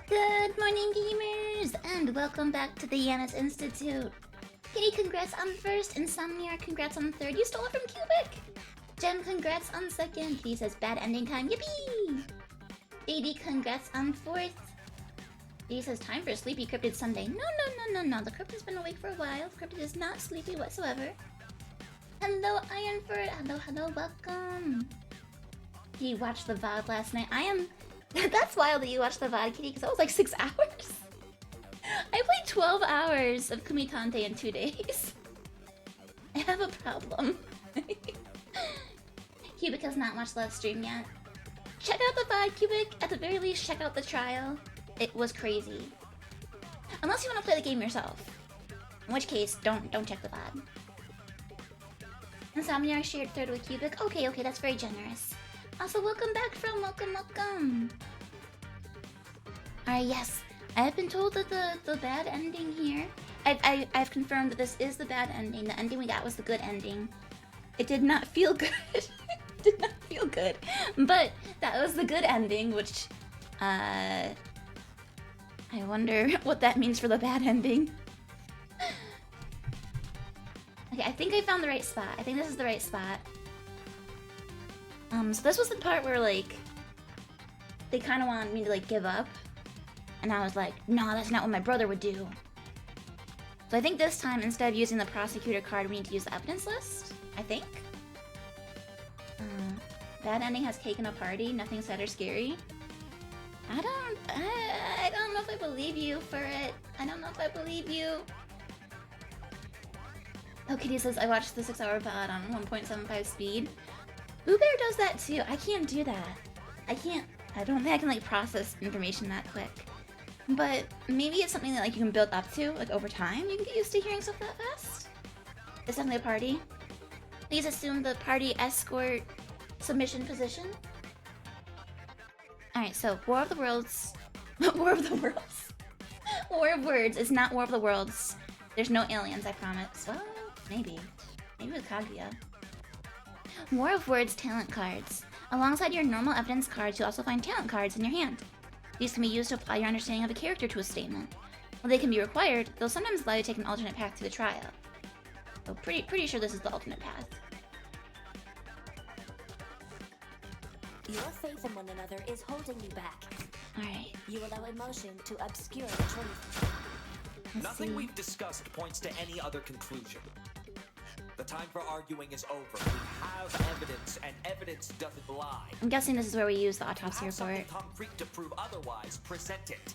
Good morning, gamers, and welcome back to the Yanis Institute. Kitty, congrats on first. Insomnia, congrats on third. You stole it from Cubic. Jem, congrats on second. Kitty says bad ending time. Yippee! JD, congrats on fourth. JD says time for a sleepy cryptid Sunday. No. The cryptid's been awake for a while. The cryptid is not sleepy whatsoever. Hello, Ironford. Hello, welcome. He watched the VOD last night. That's wild that you watched the VOD, Kitty, because that was like 6 hours. I played 12 hours of Kumitantei in 2 days. I have a problem. Cubic has not watched the live stream yet. Check out the VOD, Cubic. At the very least, check out the trial. It was crazy. Unless you want to play the game yourself. In which case, don't check the VOD. Insomnia shared third with Cubic. Okay, that's very generous. Also, welcome back from welcome. Alright, yes. I have been told that the bad ending here. I've confirmed that this is the bad ending. The ending we got was the good ending. It did not feel good. Did not feel good. But that was the good ending, which I wonder what that means for the bad ending. Okay, I think I found the right spot. I think this is the right spot. So this was the part where, like, they kind of wanted me to, like, give up. And I was like, no, that's not what my brother would do. So I think this time, instead of using the prosecutor card, we need to use the evidence list, I think. Bad ending has cake in a party, nothing sad or scary. I don't know if I believe you for it. I don't know if I believe you. Oh, Kitty says, I watched the 6-hour VOD on 1.75 speed. Boo Bear does that too. I can't do that. I don't think I can, like, process information that quick. But maybe it's something that, like, you can build up to, like, over time. You can get used to hearing stuff that fast. It's definitely a party. Please assume the party escort submission position. Alright, so War of the Worlds. War of the Worlds. War of Words is not War of the Worlds. There's no aliens, I promise. Well, maybe. Maybe with Kaguya. War of Words talent cards. Alongside your normal evidence cards, you'll also find talent cards in your hand. These can be used to apply your understanding of a character to a statement. While they can be required, they'll sometimes allow you to take an alternate path to the trial. So pretty sure this is the alternate path. Your faith in one another is holding you back. Alright. You allow emotion to obscure the truth. Nothing we've discussed points to any other conclusion. The time for arguing is over. We have evidence, and evidence doesn't lie. I'm guessing this is where we use the autopsy report. Something concrete to prove otherwise. Present it.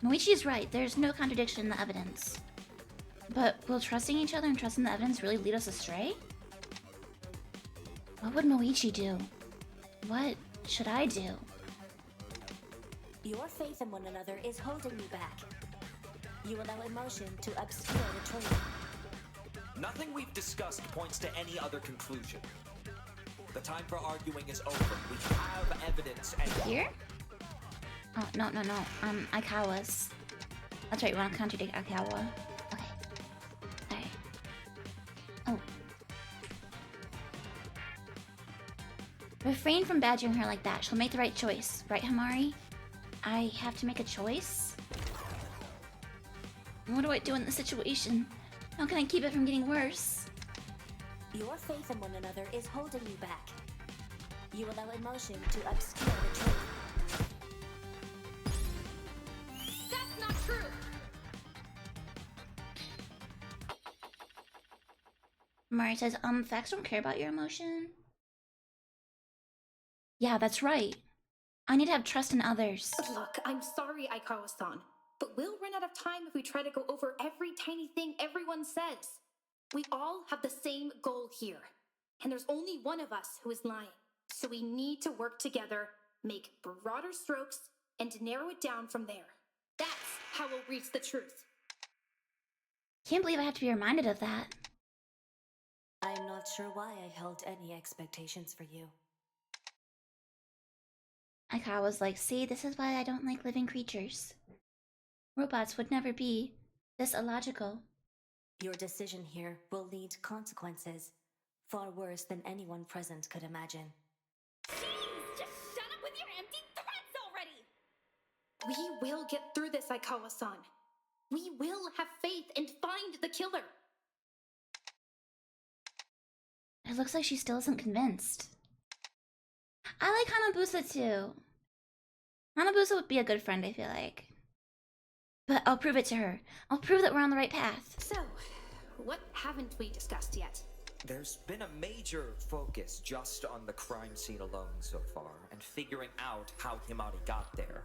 Moichi's right. There's no contradiction in the evidence. But will trusting each other and trusting the evidence really lead us astray? What would Moichi do? What should I do? Your faith in one another is holding you back. You allow emotion to obscure the truth. Nothing we've discussed points to any other conclusion. The time for arguing is over. We have evidence and... Here? Oh, no. Aikawa's. That's right, we want to contradict Aikawa. Okay. Alright. Oh. Refrain from badgering her like that. She'll make the right choice. Right, Hamari? I have to make a choice? What do I do in this situation? How can I keep it from getting worse? Your faith in one another is holding you back. You allow emotion to obscure the truth. That's not true! Mari says, facts don't care about your emotion. Yeah, that's right. I need to have trust in others. Look, I'm sorry, Aikawa-san, but we'll run out of time if we try to go over every tiny thing everyone says. We all have the same goal here, and there's only one of us who is lying. So we need to work together, make broader strokes, and narrow it down from there. That's how we'll reach the truth. Can't believe I have to be reminded of that. I'm not sure why I held any expectations for you. Aikawa's like, see, this is why I don't like living creatures. Robots would never be this illogical. Your decision here will lead to consequences far worse than anyone present could imagine. Jeez! We will get through this, Aikawa-san. We will have faith and find the killer. It looks like she still isn't convinced. I like Hanabusa too. Hanabusa would be a good friend, I feel like. But I'll prove it to her. I'll prove that we're on the right path. So, what haven't we discussed yet? There's been a major focus just on the crime scene alone so far, and figuring out how Himari got there.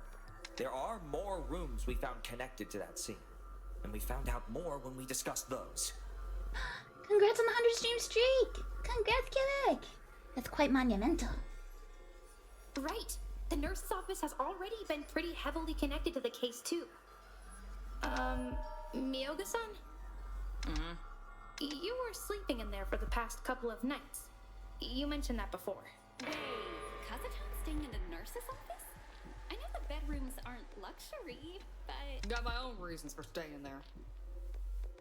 There are more rooms we found connected to that scene, and we found out more when we discussed those. Congrats on the 100 stream streak! Congrats, Quebec! That's quite monumental. Right. The nurse's office has already been pretty heavily connected to the case, too. Miyoga-san? You were sleeping in there for the past couple of nights. You mentioned that before. Wait, Kazutan's staying in the nurse's office? I know the bedrooms aren't luxury, but... Got my own reasons for staying there.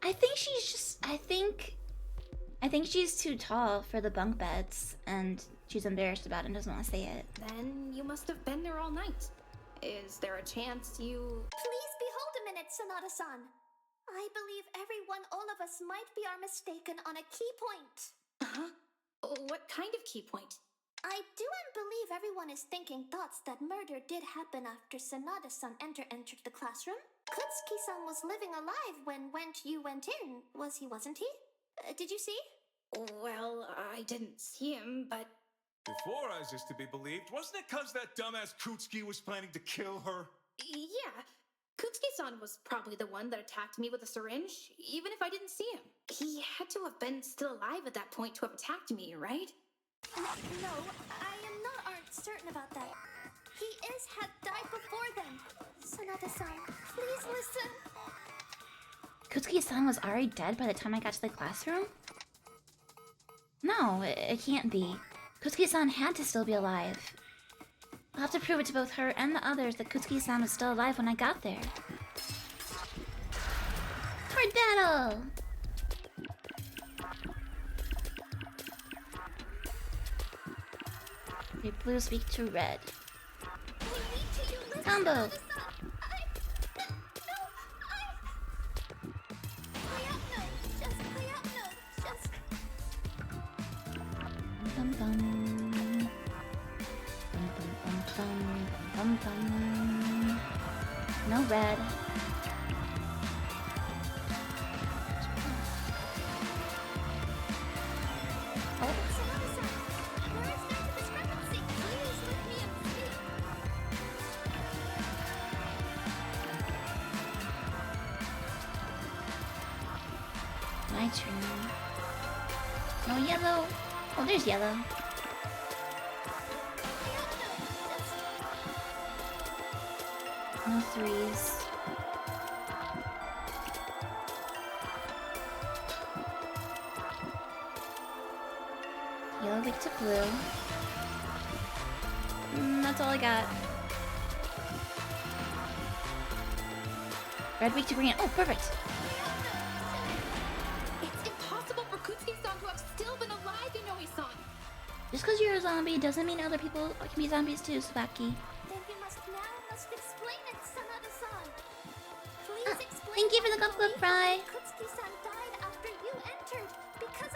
I think she's just... I think she's too tall for the bunk beds, and she's embarrassed about it and doesn't want to say it. Then you must have been there all night. Is there a chance you... Please behold a minute, Sonata-san. I believe all of us might be mistaken on a key point. Huh? What kind of key point? I do believe everyone is thinking thoughts that murder did happen after Sonata-san entered the classroom. Kutsuki-san was living alive when you went in, wasn't he? Did you see? Well, I didn't see him, but... If Wara is to be believed, wasn't it cause that dumbass Kutsuki was planning to kill her? Yeah. Kutsuki-san was probably the one that attacked me with a syringe, even if I didn't see him. He had to have been still alive at that point to have attacked me, right? No, I am aren't certain about that. He had died before then. Sonata-san, please listen. Kutsuki-san was already dead by the time I got to the classroom? No, it can't be. Kutsuki-san had to still be alive. I'll have to prove it to both her and the others that Kutsuki-san was still alive when I got there. Hard battle! Okay, blue speak to red. Combo! Bum bum. Bum bum bum bum bum bum. No red. Oh. My turn. No yellow. Oh, there's yellow. No threes. Yellow weak to blue. That's all I got. Red weak to green. Oh, perfect. It's impossible for Kutsuki-san to have still been alive, Inoue-san. Just because you're a zombie doesn't mean other people can be zombies too, Tsubaki. Then you must explain it, Sanada-san. Please explain. Thank you for the Gump Gump Fry. Kutsuki-san died after you entered because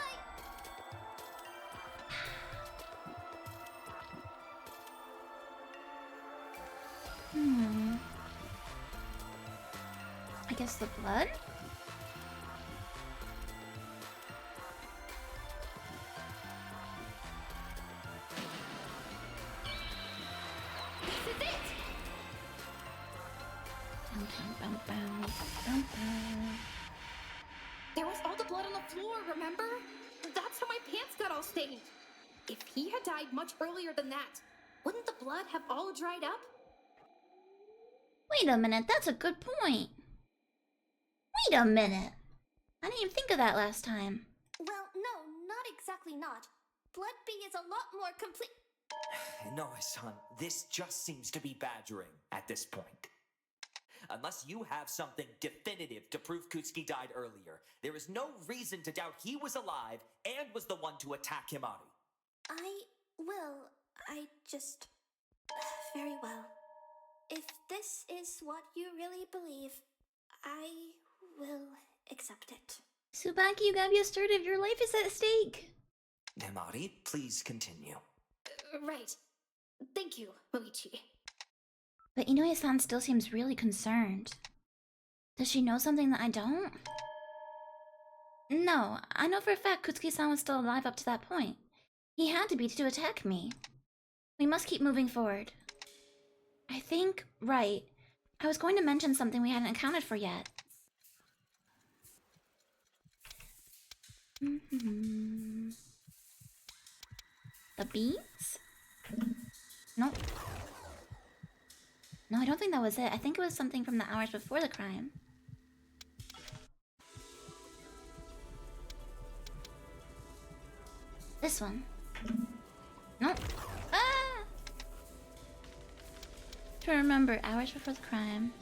I guess the blood? This is it! Bum, bum, bum, bum, bum. There was all the blood on the floor, remember? That's how my pants got all stained. If he had died much earlier than that, wouldn't the blood have all dried up? Wait a minute, that's a good point. Wait a minute. I didn't even think of that last time. well, no, not exactly not. Blood B is a lot more complete. No, son, this just seems to be badgering at this point. Unless you have something definitive to prove Kutsuki died earlier, there is no reason to doubt he was alive and was the one to attack Himari. I just... Very well. if this is what you really believe, I will accept it. Tsubaki, you gotta be assertive. Your life is at stake. Himari, please continue. Right. Thank you, Moichi. But Inoue-san still seems really concerned. Does she know something that I don't? No, I know for a fact Kutsuki-san was still alive up to that point. He had to be to attack me. We must keep moving forward. I think, right. I was going to mention something we hadn't accounted for yet. The beans? Nope. No, I don't think that was it. I think it was something from the hours before the crime. This one. Nope. Ah! To remember, hours before the crime.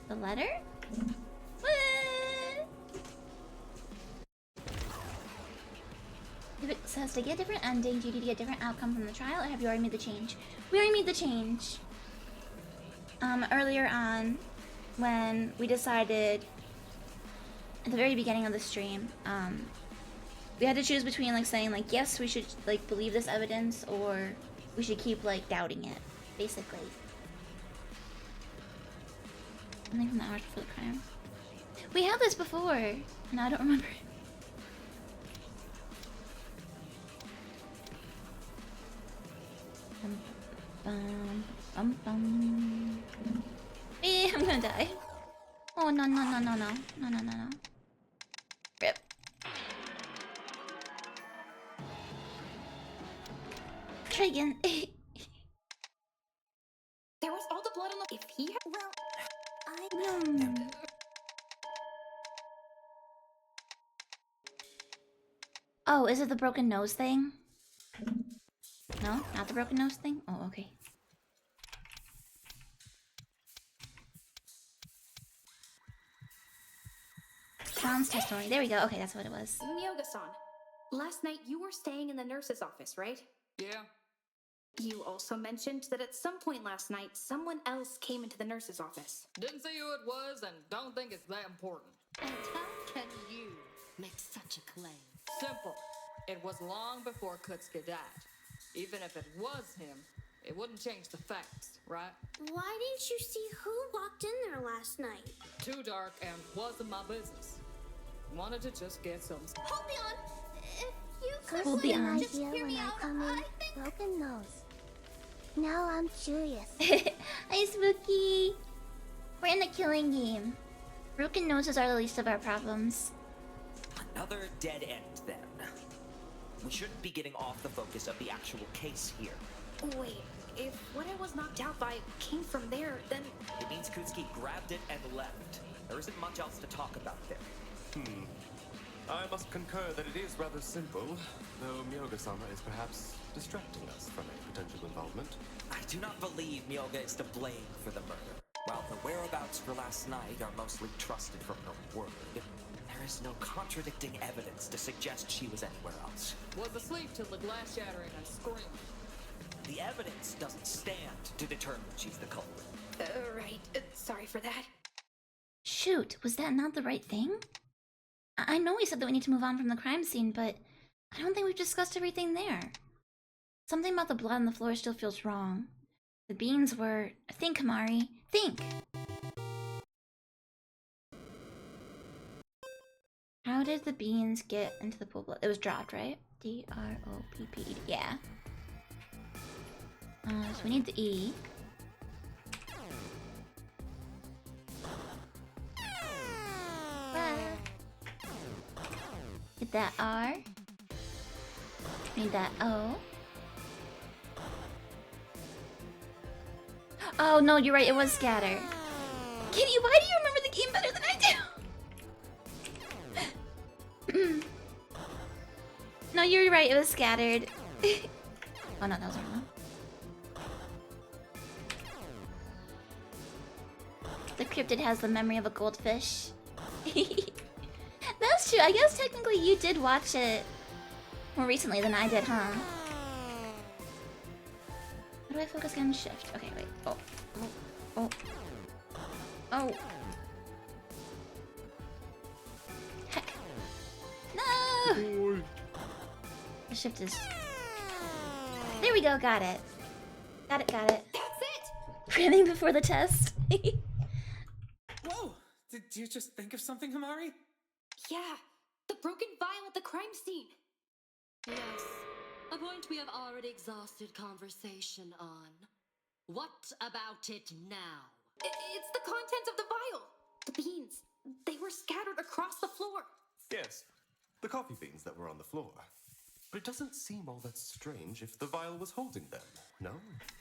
The letter? What? If it says to get a different ending, do you need to get a different outcome from the trial, or have you already made the change? We already made the change. Earlier on, when we decided at the very beginning of the stream, we had to choose between like saying like yes, we should like believe this evidence, or we should keep like doubting it, basically. Something from the hours before the crime. We had this before, and I don't remember it. I'm gonna die. Oh no. Rip. Try again. There was all the blood on the... If he had... Well, Oh, is it the broken nose thing? No? Not the broken nose thing? Oh, okay. Sounds testimony. There we go. Okay, that's what it was. Myoga-san, last night you were staying in the nurse's office, right? Yeah. You also mentioned that at some point last night, someone else came into the nurse's office. Didn't see who it was and don't think it's that important. And how can you make such a claim? Simple. It was long before Kutsuki died. Even if it was him, it wouldn't change the facts, right? why didn't you see who walked in there last night? Too dark and wasn't my business. Wanted to just get some... Hold on! If you Hold could the on. just hear me out, I think... Broken nose. Now I'm curious. Hi, Spooky! We're in the killing game. Broken noses are the least of our problems. Another dead end, then. We shouldn't be getting off the focus of the actual case here. Wait, if what I was knocked out by came from there, then... It means Kutsuki grabbed it and left. There isn't much else to talk about there. I must concur that it is rather simple, though Myoga-sama is perhaps distracting us from a potential involvement. I do not believe Myoga is to blame for the murder. While the whereabouts for last night are mostly trusted from her word, there is no contradicting evidence to suggest she was anywhere else. Was asleep till the glass shattering and screaming. The evidence doesn't stand to determine she's the culprit. Right. Sorry for that. Shoot, was that not the right thing? I know we said that we need to move on from the crime scene, but I don't think we've discussed everything there. Something about the blood on the floor still feels wrong. The beans were... Think, Himari. Think! How did the beans get into the pool blood? It was dropped, right? D-R-O-P-P-E. Yeah. So we need the E. Get that R. Need that O. Oh no, you're right, it was scatter. Kitty, why do you remember the game better than I do? No, you're right, it was scattered. Oh no, that was wrong. The cryptid has the memory of a goldfish. That's true. I guess technically you did watch it more recently than I did, huh? do I focus again? Shift. Okay, wait. Oh. Oh. Oh. Oh. Heck. No! The shift is... There we go, got it. Got it. That's it! Running before the test. Whoa! Did you just think of something, Hamari? Yeah, the broken vial at the crime scene. Yes, a point we have already exhausted conversation on. What about it now? It's the contents of the vial. The beans. They were scattered across the floor. Yes, the coffee beans that were on the floor. But it doesn't seem all that strange if the vial was holding them, no?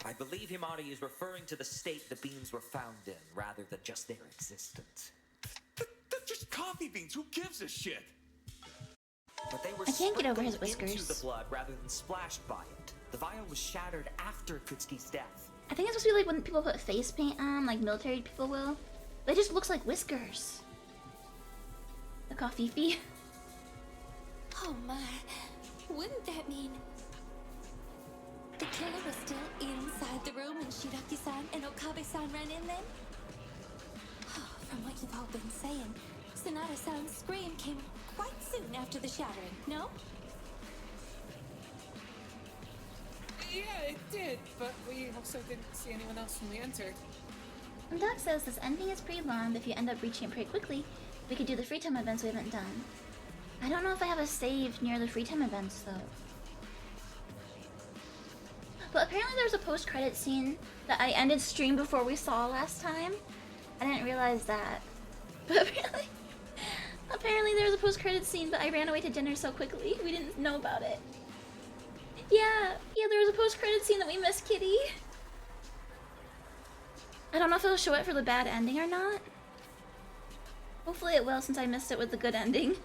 I believe Himari is referring to the state the beans were found in, rather than just their existence. They're just coffee beans. Who gives a shit? But they were I can't get over his sprinkled whiskers. into the blood rather than splashed by it. The vial was shattered after Kutsuki's death. I think it's supposed to be like when people put face paint on, like military people will. But it just looks like whiskers. The coffee fee. Oh my. Wouldn't that mean the killer was still inside the room when Shiraki-san and Okabe-san ran in then? From what you've all been saying, Sonata-san's scream came quite soon after the shattering, no? Yeah, it did, but we also didn't see anyone else when we entered. And Doc says this ending is pretty long, but if you end up reaching it pretty quickly, we could do the free time events we haven't done. I don't know if I have a save near the free time events though. But apparently there's a post-credit scene that I ended stream before we saw last time. I didn't realize that. But apparently there was a post-credit scene, but I ran away to dinner so quickly, we didn't know about it. Yeah, there was a post-credit scene that we missed, Kitty. I don't know if it'll show it for the bad ending or not. Hopefully it will, since I missed it with the good ending.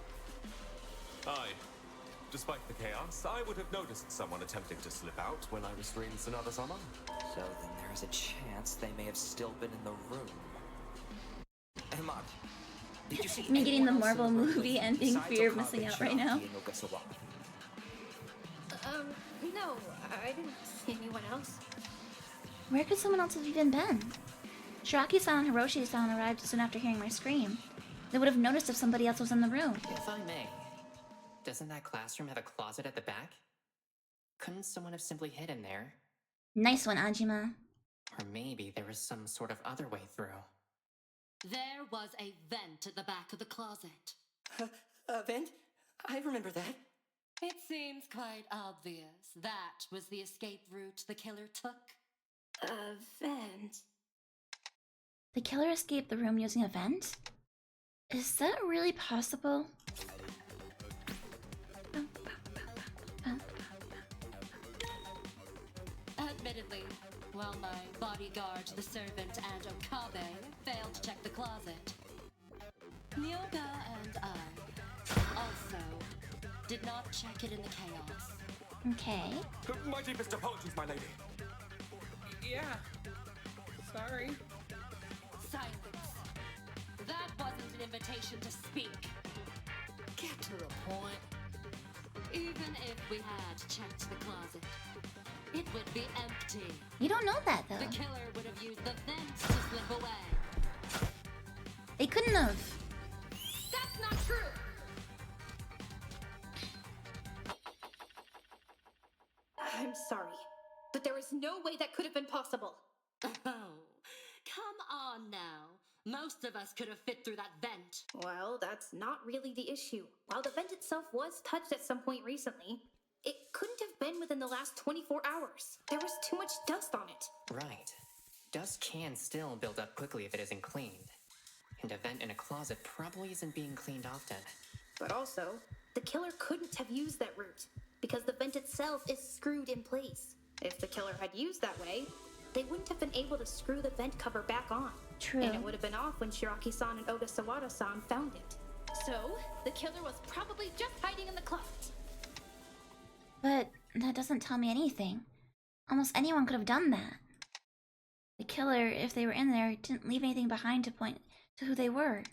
Despite the chaos, I would have noticed someone attempting to slip out when I restrained Sonata-sama. So then there's a chance they may have still been in the room. Himari, did you see Me getting the anyone else in Marvel room with movie you ending, besides fear of Okabe, missing out right Shiraki, now. and Ogasawa? No, I didn't see anyone else. Where could someone else have even been? Shiraki-san and Hiroshi-san arrived soon after hearing my scream. They would have noticed if somebody else was in the room. If I may, doesn't that classroom have a closet at the back? Couldn't someone have simply hidden there? Nice one, Ajima. Or maybe there was some sort of other way through. There was a vent at the back of the closet. A vent? I remember that. It seems quite obvious that was the escape route the killer took. A vent? The killer escaped the room using a vent? Is that really possible? Admittedly, while my bodyguard, the servant, and Okabe failed to check the closet, Myoga and I also did not check it in the chaos. Okay. My deepest apologies, my lady. Yeah. Sorry. Silence. That wasn't an invitation to speak. Get to the point. Even if we had checked the closet, it would be empty. You don't know that, though. The killer would have used the vents to slip away. They couldn't have. That's not true! I'm sorry, but there is no way that could have been possible. Oh, come on now. Most of us could have fit through that vent. Well, that's not really the issue. While the vent itself was touched at some point recently, it couldn't have been within the last 24 hours. There was too much dust on it. Right. Dust can still build up quickly if it isn't cleaned. And a vent in a closet probably isn't being cleaned often. But also, the killer couldn't have used that route, because the vent itself is screwed in place. If the killer had used that way, they wouldn't have been able to screw the vent cover back on. True. And it would have been off when Shiraki-san and Oda Sawada-san found it. So, the killer was probably just hiding in the closet. But that doesn't tell me anything. Almost anyone could have done that. The killer, if they were in there, didn't leave anything behind to point to who they were.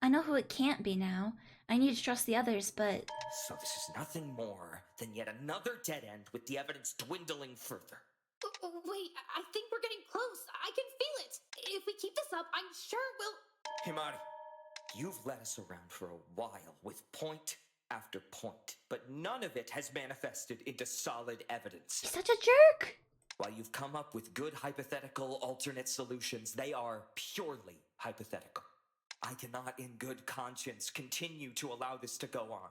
I know who it can't be now. I need to trust the others, but... So this is nothing more than yet another dead end with the evidence dwindling further. Wait, I think we're getting close. I can feel it. If we keep this up, I'm sure we'll... Himari, you've led us around for a while with point after point, but none of it has manifested into solid evidence. He's such a jerk! While you've come up with good hypothetical alternate solutions, they are purely hypothetical. I cannot in good conscience continue to allow this to go on.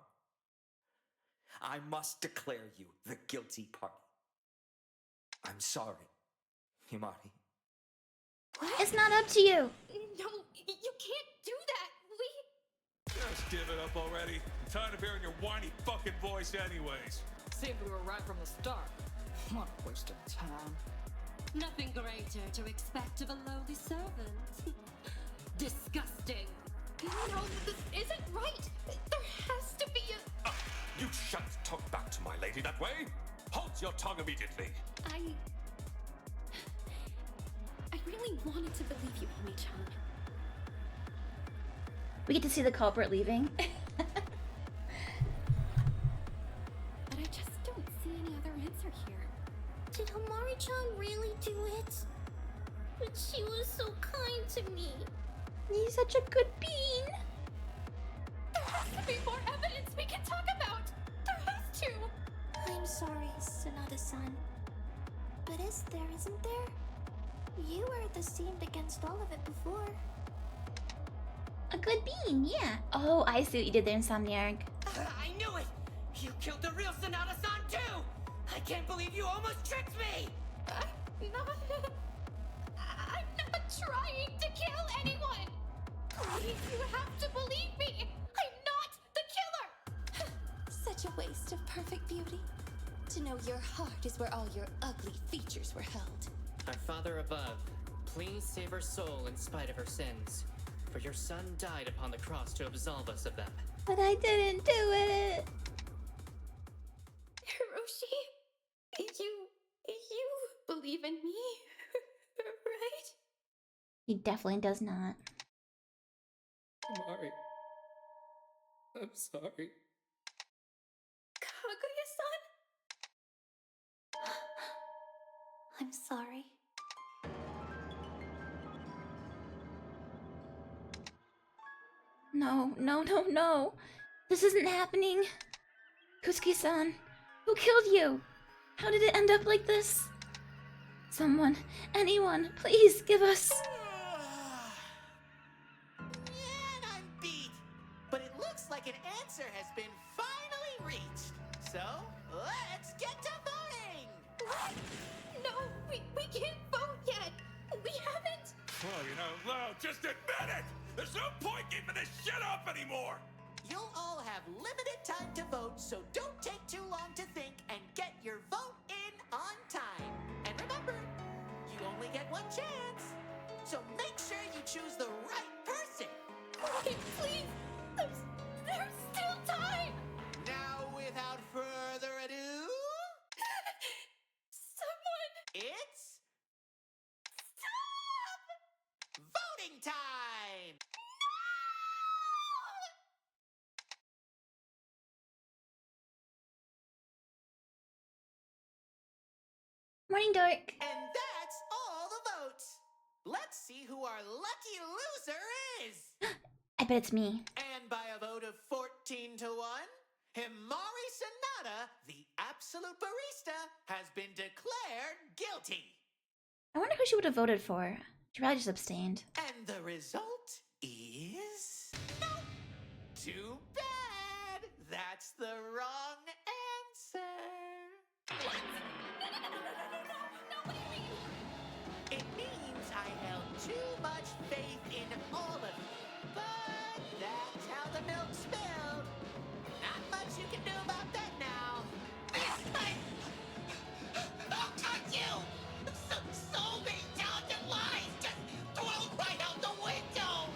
I must declare you the guilty party. I'm sorry, Himari. It's not up to you. No, you can't do that. Just give it up already. I'm tired of hearing your whiny fucking voice anyways. Seemed we were right from the start. What a waste of time. Nothing greater to expect of a lowly servant. Disgusting. No, this isn't right. There has to be a... You shan't talk back to my lady that way. Hold your tongue immediately. I really wanted to believe you, Ami-chan. We get to see the culprit leaving. But I just don't see any other answer here. Did Himari-chan really do it? But she was so kind to me. He's such a good bean. There has to be more evidence we can talk about. There has to. I'm sorry, Sanada-san. But isn't there? You were the seemed against all of it before. A good bean, yeah. Oh, I see what you did there, Insomniac. I knew it! You killed the real Sanada-san too! I can't believe you almost tricked me! I'm not trying to kill anyone! Please, you have to believe me! I'm not the killer! Such a waste of perfect beauty. To know your heart is where all your ugly features were held. Our Father above, please save her soul in spite of her sins. For your son died upon the cross to absolve us of them. But I didn't do it! Hiroshi, you believe in me, right? He definitely does not. Amari. I'm sorry. Kaguya-san? I'm sorry. No. This isn't happening. Kusuke-san, who killed you? How did it end up like this? Someone, anyone, please give us... And I'm beat! But it looks like an answer has been finally reached. So, let's get to voting! What? No, we can't vote yet. We haven't... Well, no, just admit it! There's no point keeping this shit up anymore! You'll all have limited time to vote, so don't take too long to think and get your vote in on time. And remember, you only get one chance. So make sure you choose the right person. Wait, please! There's still time! Now, without further ado... Someone... It's... Stop! Voting time! Morning, Dork. And that's all the votes. Let's see who our lucky loser is. I bet it's me. And by a vote of 14 to 1, Himari Sanada, the absolute barista, has been declared guilty. I wonder who she would have voted for. She probably just abstained. And the result is... Nope. Too bad. That's the wrong answer. What do you mean? It means I held too much faith in all of you. But that's how the milk spilled. Not much you can do about that now. I'll cut you! So many talented lies just thrown right out the window!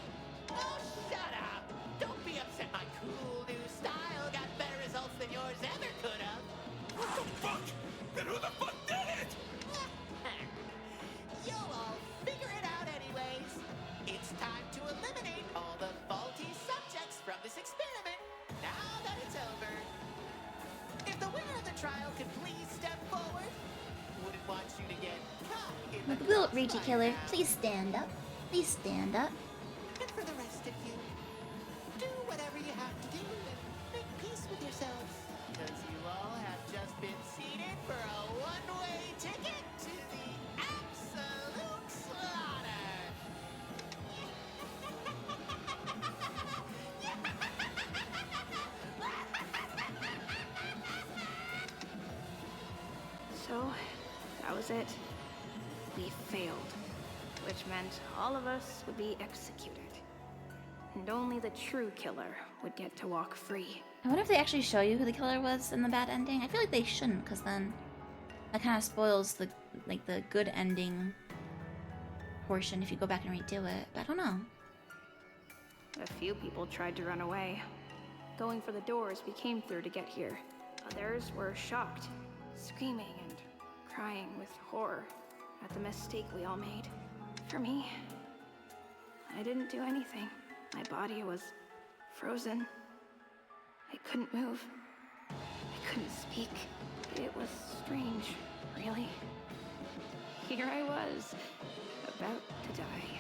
Oh, shut up! Don't be upset my cool new style got better results than yours ever could have. What the fuck? Then who the fuck did it? You'll all figure it out anyways. It's time to eliminate all the faulty subjects from this experiment, now that it's over. If the winner of the trial could please step forward, wouldn't want you to get caught in Like, the Will crossfire Ragey Killer, now. please stand up. Please stand up. And for the rest of you, do whatever you have to do and make peace with yourselves. Because you all have just been seated for a one-way ticket to the absolute slaughter. So, that was it. We failed. Which meant all of us would be executed. And only the true killer would get to walk free. I wonder if they actually show you who the killer was in the bad ending. I feel like they shouldn't, because then that kind of spoils the good ending portion if you go back and redo it. But I don't know. A few people tried to run away, going for the doors we came through to get here. Others were shocked, screaming and crying with horror at the mistake we all made. For me, I didn't do anything. My body was frozen. I couldn't move. I couldn't speak. It was strange, really. Here I was, about to die.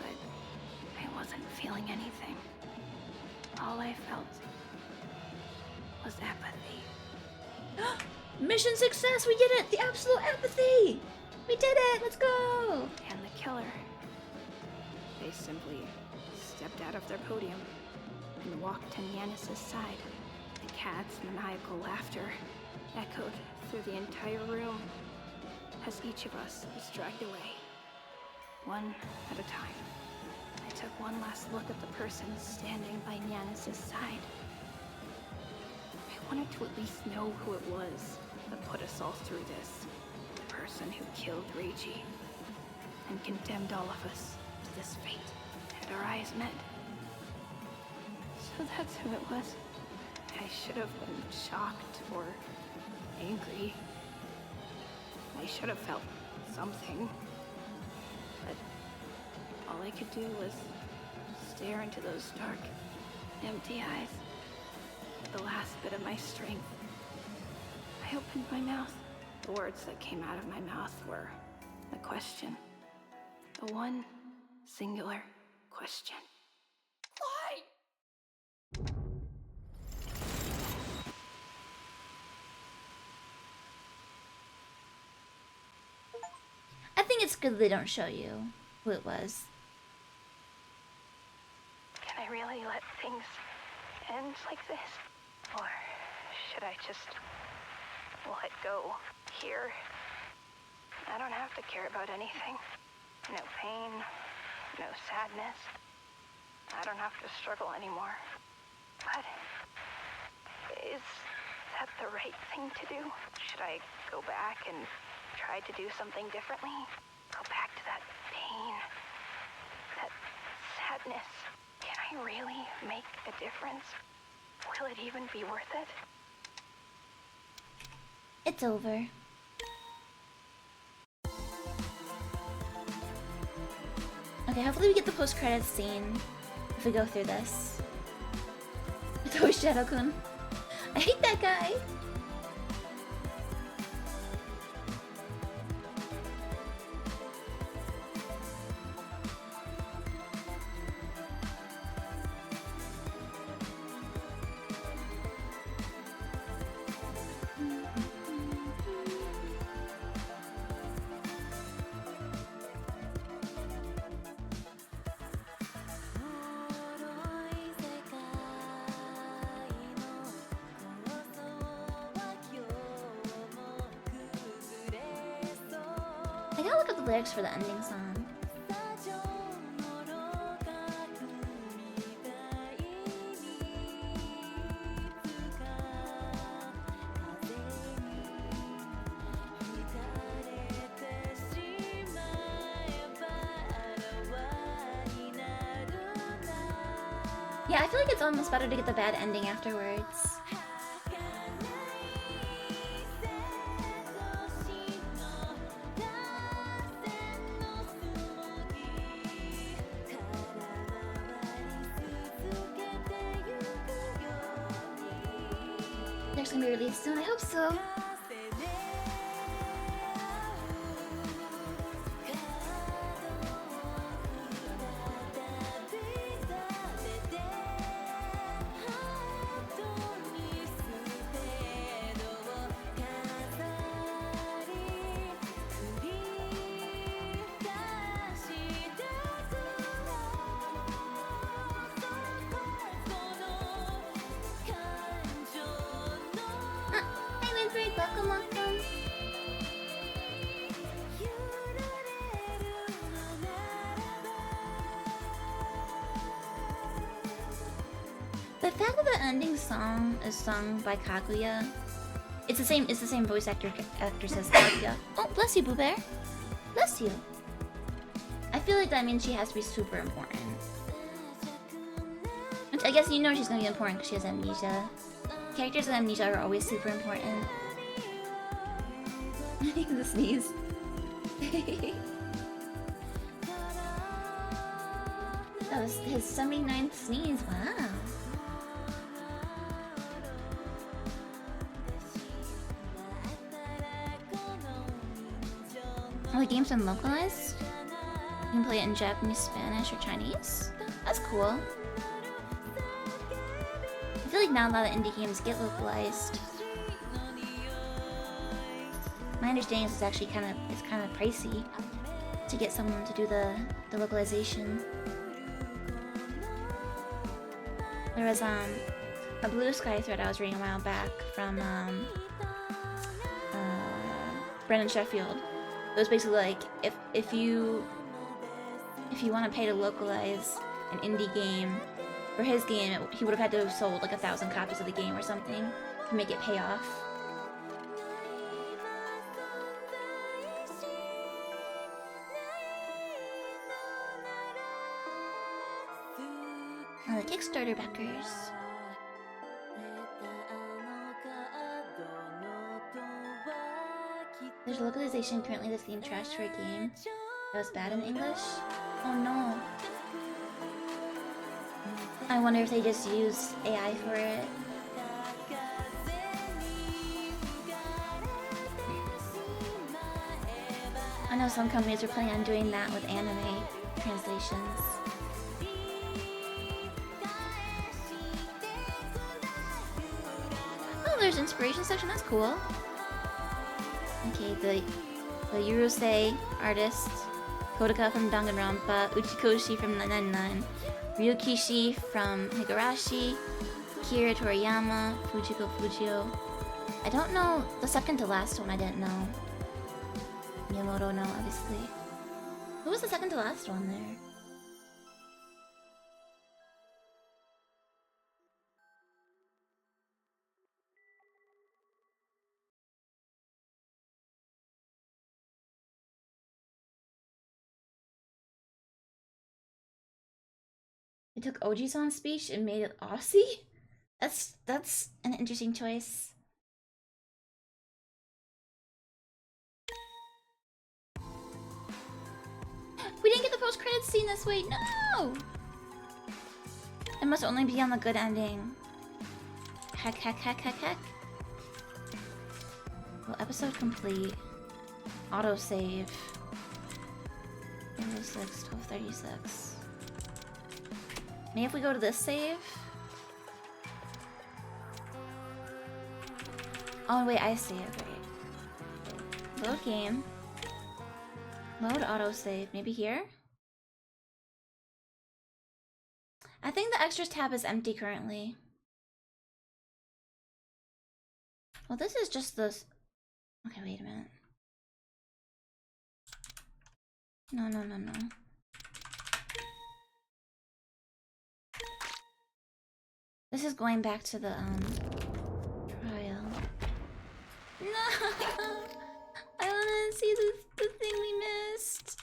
But I wasn't feeling anything. All I felt was apathy. Mission success! We did it! The absolute apathy! We did it! Let's go! And the killer. They simply stepped out of their podium and walked to Yanis's side. The cat's maniacal laughter echoed through the entire room as each of us was dragged away, one at a time. I took one last look at the person standing by Yanis's side. I wanted to at least know who it was that put us all through this. The person who killed Reiji and condemned all of us to this fate. And our eyes met. So that's who it was. I should have been shocked or angry. I should have felt something. But all I could do was stare into those dark, empty eyes. The last bit of my strength. I opened my mouth. The words that came out of my mouth were a question. The one singular question. Why? I think it's good they don't show you who it was. Can I really let things end like this? Or should I just let go here? I don't have to care about anything. No pain, no sadness. I don't have to struggle anymore. But is that the right thing to do? Should I go back and try to do something differently? Go back to that pain, that sadness? Can I really make a difference? Will it even be worth it? It's over. Okay, hopefully we get the post-credits scene if we go through this. It's always Shadow-kun. I hate that guy! I gotta look up the lyrics for the ending song. Yeah, I feel like it's almost better to get the bad ending afterwards. Next gonna be released soon, I hope so. The fact that the ending song is sung by Kaguya, it's the same voice actress as Kaguya. Oh, bless you, Boo Bear. Bless you. I feel like that means she has to be super important. Which I guess you know she's gonna be important because she has amnesia. Characters with amnesia are always super important. The sneeze. That was his 79th sneeze, wow. All the games been localized? You can play it in Japanese, Spanish, or Chinese? That's cool. I feel like now a lot of indie games get localized. My understanding is it's actually kind of pricey to get someone to do the localization. There was a Blue Sky thread I was reading a while back from Brennan Sheffield. It was basically like if you want to pay to localize an indie game, for his game he would have had to have sold like 1,000 copies of the game or something to make it pay off. The Kickstarter backers. There's a localization currently that's being trashed for a game that was bad in English. Oh no. I wonder if they just use AI for it. I know some companies are planning on doing that with anime translations. Oh, there's inspiration section, that's cool. Okay, the Yurusei artists, Kodaka from Danganronpa, Uchikoshi from 999, Ryukishi from Higurashi, Kira Toriyama, Fujiko Fujio. I don't know the second to last one, I didn't know. Miyamoto, no, obviously. Who was the second to last one there? They took Oji-san's speech and made it Aussie? That's an interesting choice. We didn't get the post-credits scene this week, no! It must only be on the good ending. Heck. Well, episode complete. Autosave. 36, 1236. Maybe if we go to this save? Oh wait, I save, right. Load game. Load autosave. Maybe here? I think the extras tab is empty currently. Well, this is just this. Okay, wait a minute. No. This is going back to the trial. No! I wanna see the thing we missed.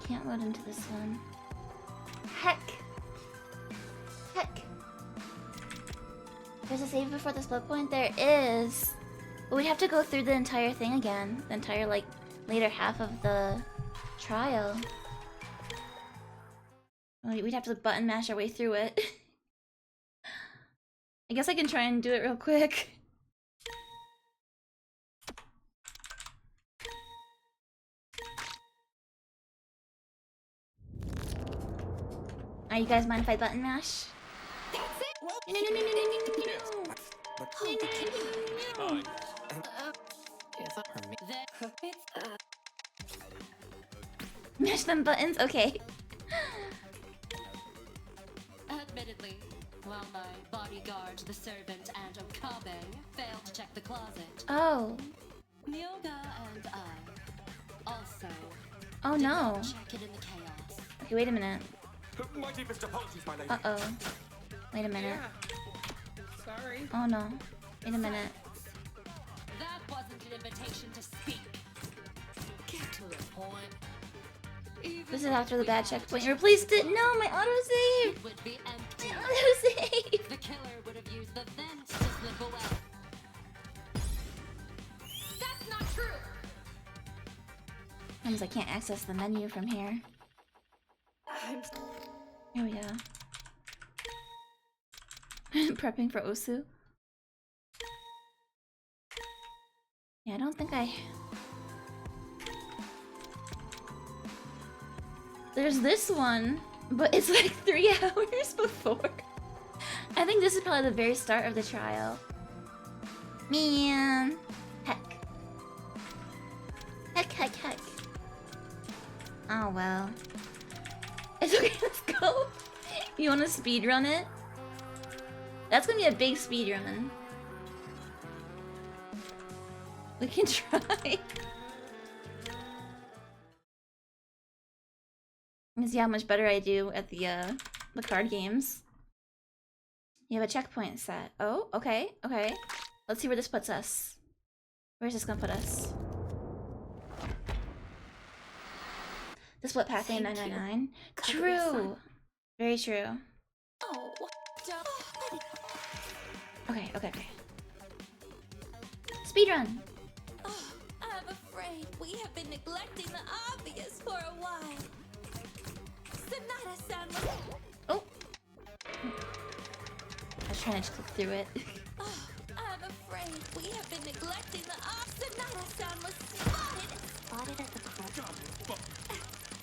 Can't load into this one. Heck! There's a save before the split point? There is! But we'd have to go through the entire thing again. The entire, like, later half of the trial. We'd have to button mash our way through it. I guess I can try and do it real quick. Are you guys mind if I button mash? Mash them buttons? Okay. Admittedly, while my bodyguard, the servant, and Okabe failed to check the closet. Oh. Myoga and I also Oh did no. not check it in the chaos. Okay, wait a minute. My deepest apologies, my lady. Uh-oh. Wait a minute. Sorry. Oh no. Wait a minute. That wasn't an invitation to speak. Get to the point. This is after the bad checkpoint. You replaced it. No, my autosave. It would be empty. My autosave. The killer would have used the vent to slip away. That's not true! Sometimes I can't access the menu from here. Here we go. Prepping for Osu. Yeah, I don't think I... There's this one, but it's like 3 hours before. I think this is probably the very start of the trial. Man. Heck. Heck, heck, heck. Oh well. It's okay, let's go. You wanna speedrun it? That's gonna be a big speedrun. We can try. Let's see how much better I do at the card games. You have a checkpoint set. Oh, okay, okay. Let's see where this puts us. Where's this gonna put us? The split path lane 999. True. Very true. Oh, don't. Okay, okay, okay. Speedrun. Oh, I'm afraid we have been neglecting the obvious for a while. Sonata-san was... Oh. I was trying to just click through it. Oh, I'm afraid we have been neglecting the Sonata-san was spotted. Spotted at the club?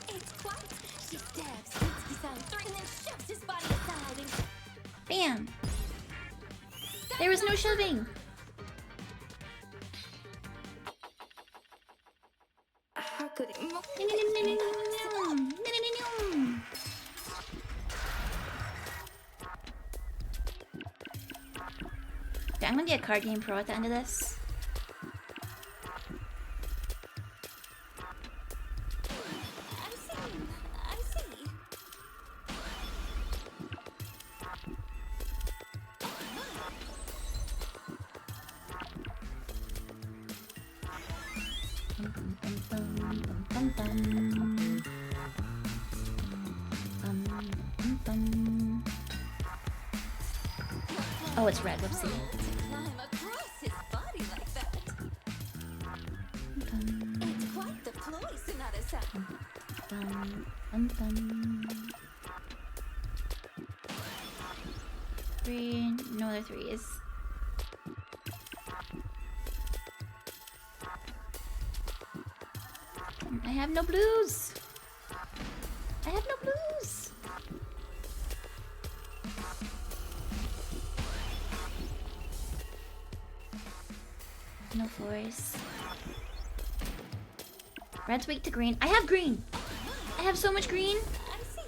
It's quite. She stabs Mitsuki-san and then shoves his body aside and... Bam. There was no shoving. How could it... Okay, I'm gonna get Card Game Pro at the end of this. I see. Oh, it's red. Whoopsie. Climb across his body like that. It's quite the ploy, Sonata-san. Three. No other threes. I have no blues. I have no blues. No fours. Red's weak to green. I have green. I have so much green. I see.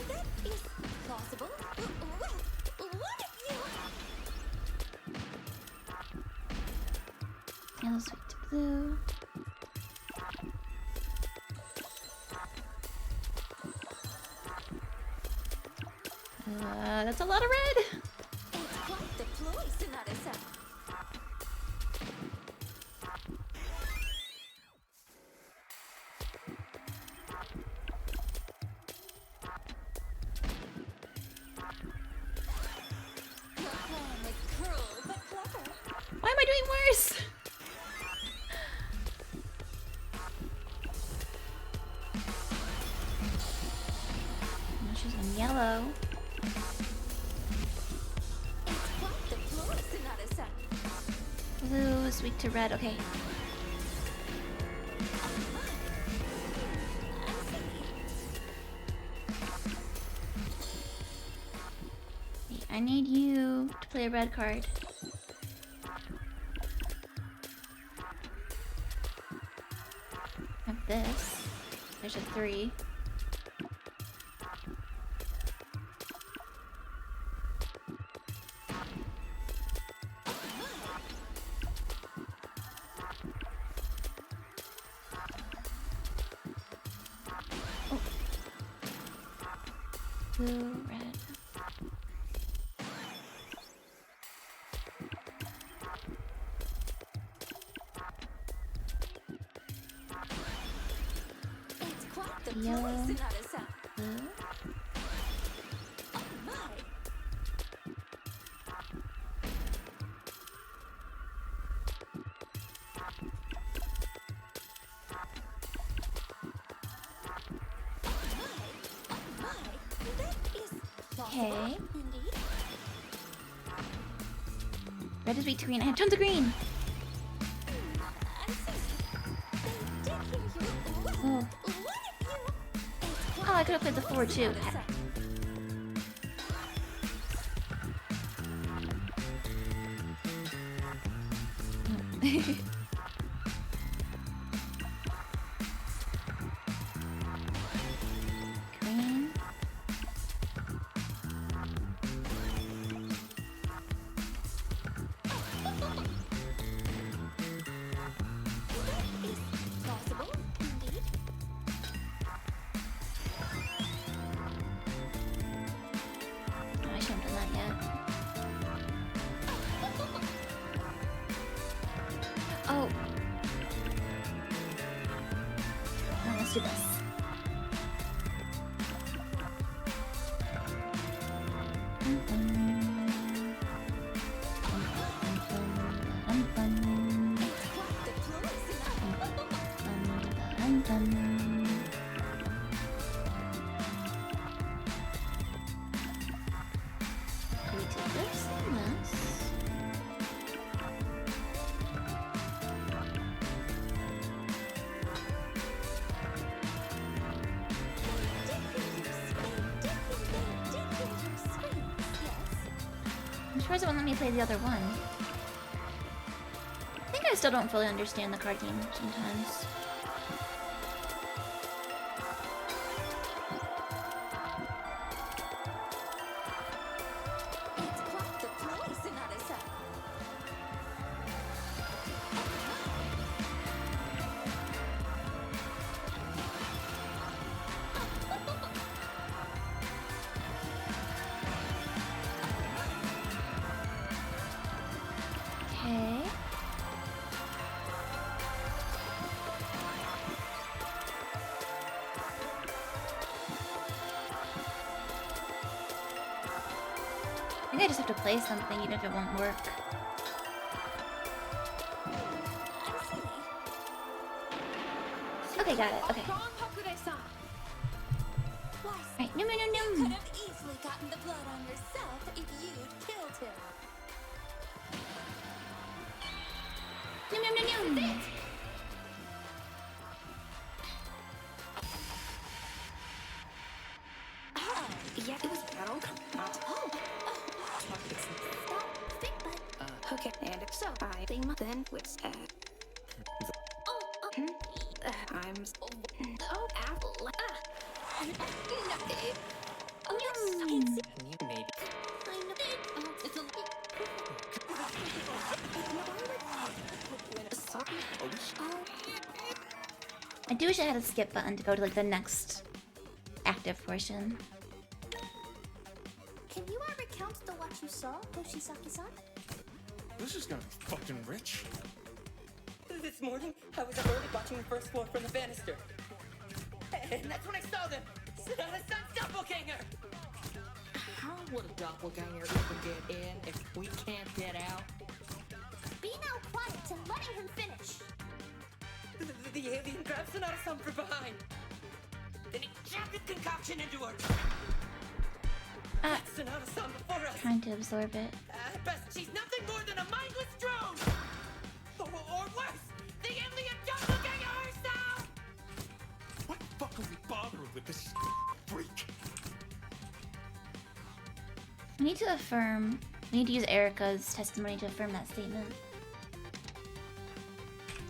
That is plausible. Well, what if you... Yellow's weak to blue. That's a lot of red. It's quite the ploy, Sonata-san. Your plan was cruel, but clever. Why am I doing worse? No, she's on yellow. It's quite the ploy, Sonata-san. Blue is weak to red. Okay. I need you to play a red card. Have this. There's a 3. Blue, red. It's quite the Yellow. place, Sonata-san. Blue. Oh my! Okay. Indeed. Red is weak to green. I have tons of green. Oh. Oh, I could have played the 4 too. Green. Possible, indeed. Oh, I shouldn't have done that yet. Oh. Oh, let's do this. Do we do this and this? I'm surprised it won't let me play the other one. I think I still don't fully understand the card game sometimes. It's quite the place, Sonata-san. Okay. I think I just have to play something even if it won't work. Okay, got it. Okay. Right. No, no, no, You no. could have easily gotten the blood on yourself if you'd killed him. No, no, no, no. Oh, yeah, it was battle. Okay, and so I think then with I'm apple. Oh, yes, You maybe. it's a I do wish I had a skip button to go to like the next active portion. Can you recount what you saw, Hoshisaki-san? This is gonna be fucking rich. This morning, I was up early watching the first floor from the banister. And that's when I saw them! Sonata-san's doppelganger! How would a doppelganger even get in if we can't get out? Be now quiet and letting him finish. The alien grabbed Sonata-san from behind. Then he jammed his concoction into her. Sonata-san before us. Trying to absorb it. At best, she's nothing more than a mindless drone! Or worse, the alien doppelganger herself! What the fuck are we bothering with this freak? We need to affirm. We need to use Erica's testimony to affirm that statement.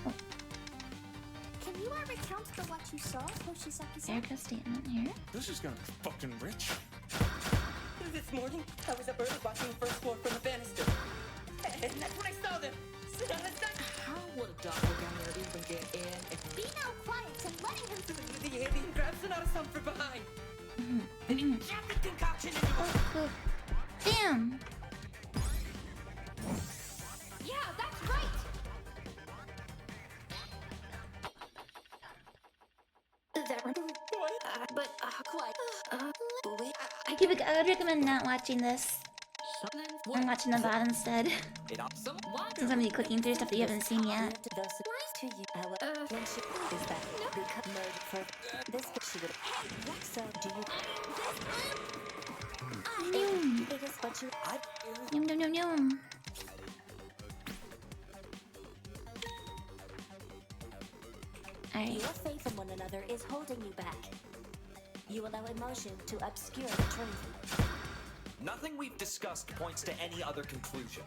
Oh, Can you recount what you saw, Hoshisaki-san? Erica's statement here. This is gonna be fucking rich. This morning, I was up early watching the first floor from the banister. And that's when I saw them. Sonata-san. How would a doppelganger even get in if Be now quiet and letting him The alien grabbed Sonata-san from behind. Oh, damn. Yeah, that's right. Cubic, I would recommend not watching this. I'm watching the VOD instead. Since I'm clicking through stuff that you haven't seen yet. Yum yum yum yum. Alright. Your faith in one another is holding you back. You allow emotion to obscure the truth. Nothing we've discussed points to any other conclusion.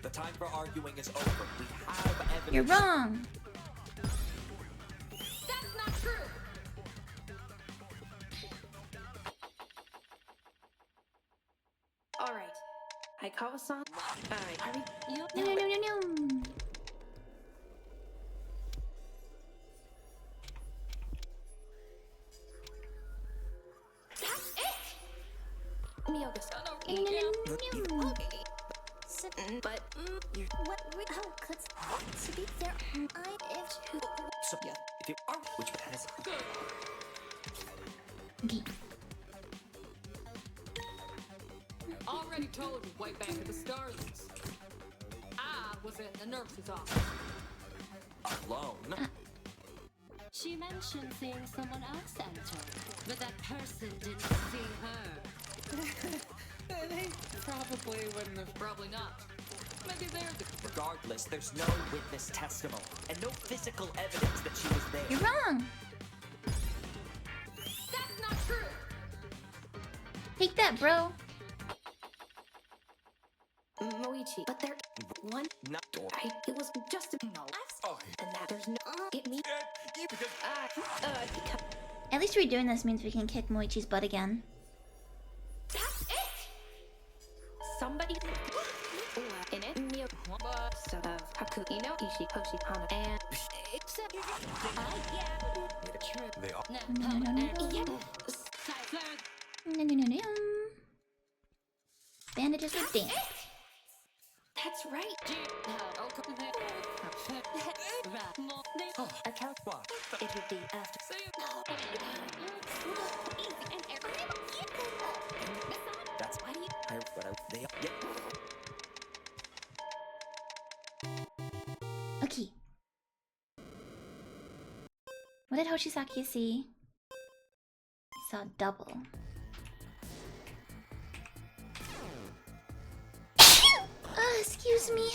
The time for arguing is over. We have evidence. You're wrong. That's not true. All right. Aikawa-san. Alright. Yum yum yum yum yum. That's it. Miyoga-san. But You're what? How could to be fair? So, yeah, if you are, which has Okay. Already told you way back at the start of this. I was in the nurse's office. alone. She mentioned seeing someone else enter, but that person didn't see her. They probably wouldn't have. Probably not. Maybe they're the... Regardless, there's no witness testimony and no physical evidence that she was there. You're wrong. that's not true. Take that, bro. Moichi, but there one. Not door. It was just a no. And that there's no. It me. At least redoing this means we can kick Moichi's butt again. That's it. Somebody in it. Mio. So Haku Ino Ishi Koshi Hana and except They are. No. Bandages are damp. That's right. Account what? It would be after. That's why they yep. Okay. What did Hoshisaki see? He saw double. Excuse me.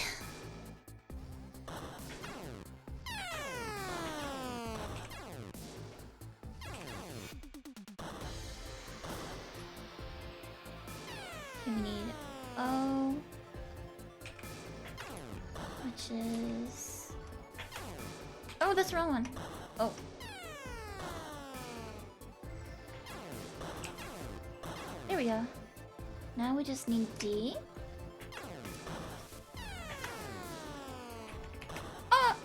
We need O, which is... Oh, that's the wrong one. Oh. There we go. Now we just need D. Oh!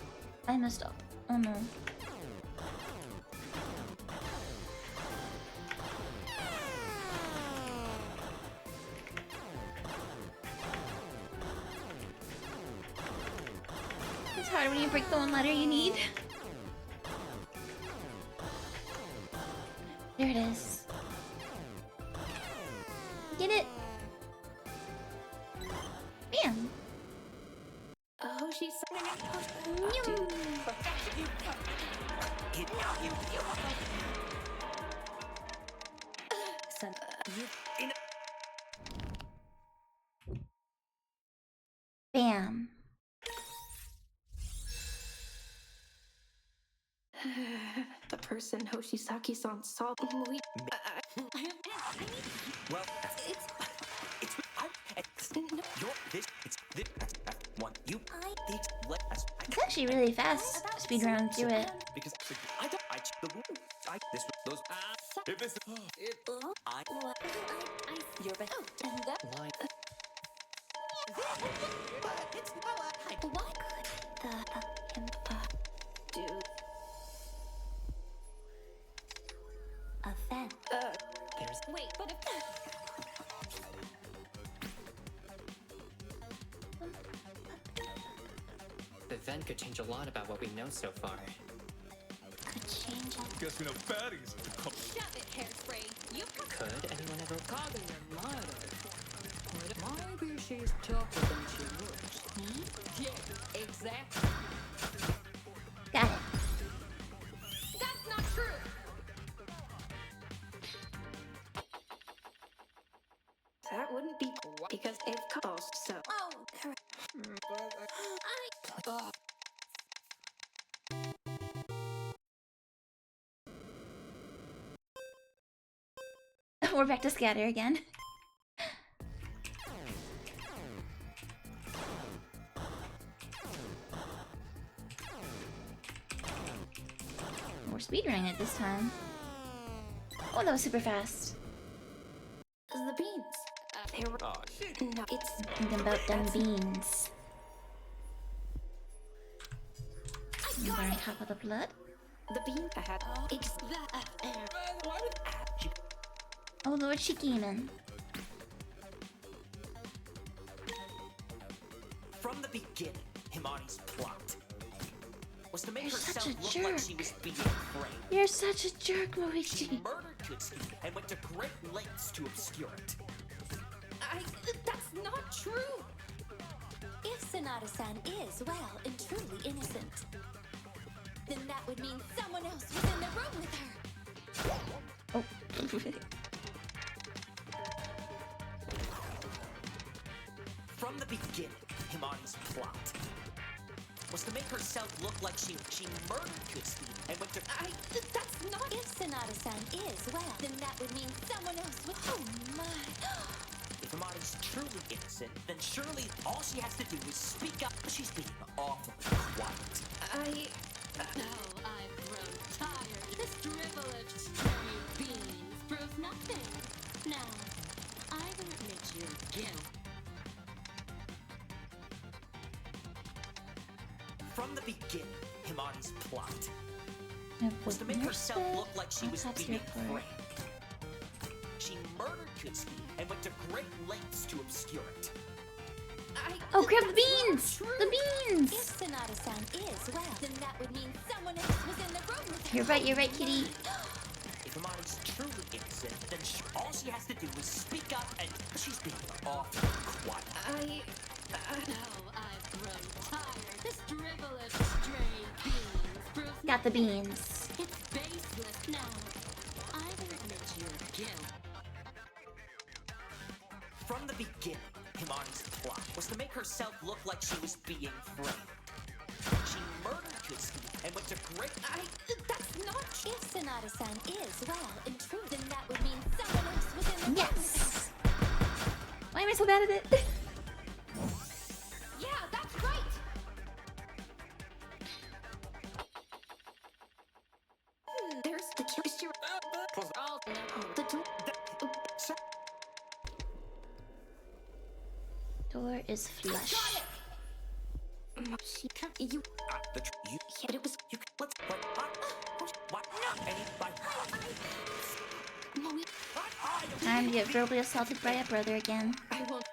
I messed up. Oh no. It's hard when you break the one letter you need. There it is. Get it? Bam! Oh, she's Bam. the person Hoshisaki-san saw. Well, that's one. It's actually really fast speedrunning through it. Because those if this You're better. What could Do. Offend. event could change a lot about what we know so far. Could change up. Guess we know fatties. Shut it, Hairspray. You Could anyone ever? Kaguya might have. Maybe she's tougher than she looks. Yeah, exactly. Got it. That's not true! That wouldn't be because it cost so. Oh, correct. We're back to scatter again. We're speedrunning it this time. Oh, that was super fast. The beans. They were. Oh, shit. No, it's. Thinking about them beans. You wearing half of the blood? The bean I had. It's that. Why would Oh, Lord Shikiman. From the beginning, Himani's plot was to make You're herself such a look jerk. like she was being framed. You're such a jerk, She Moichi. murdered Kutsuki and went to great lengths to obscure it. That's not true! If Sonata-san is, well, and truly innocent, then that would mean someone else was in the room with her. Oh. From the beginning, Himani's plot was to make herself look like she murdered Kutsuki and went to. That's not. If Sonata-san is, well, then that would mean someone else was. Oh my. If Himani's truly innocent, then surely all she has to do is speak up. She's being awfully quiet. Oh, I've grown tired. This dribble of stray beans proves nothing. Now, I will admit your guilt. From the beginning, Himani's plot I've was to make herself look like she was That's being your part. framed. She murdered Kutsuki and went to great lengths to obscure it. Oh, grab the beans! The beans! If Sonata-san is, well, then that would mean someone else was in the room with her. You're right, kitty. If Himani's truly innocent, then all she has to do is speak up, and she's being awfully quiet. Oh, I've grown tired. This dribble of stray beans proves Got the nothing. beans. It's baseless. Now, I will admit your guilt. From the beginning, Himani's plot was to make herself look like she was being framed. She murdered Kutsuki and went to great. That's not. If Sonata-san is, well, and true, then that would mean someone else was in the room. Yes! Why am I so bad at it? Yeah, that's right! There's the kill. The door. Door is flush. You. You. But it was. You. What? What? Anybody? Time to get verbally assaulted by a brother again. I won't.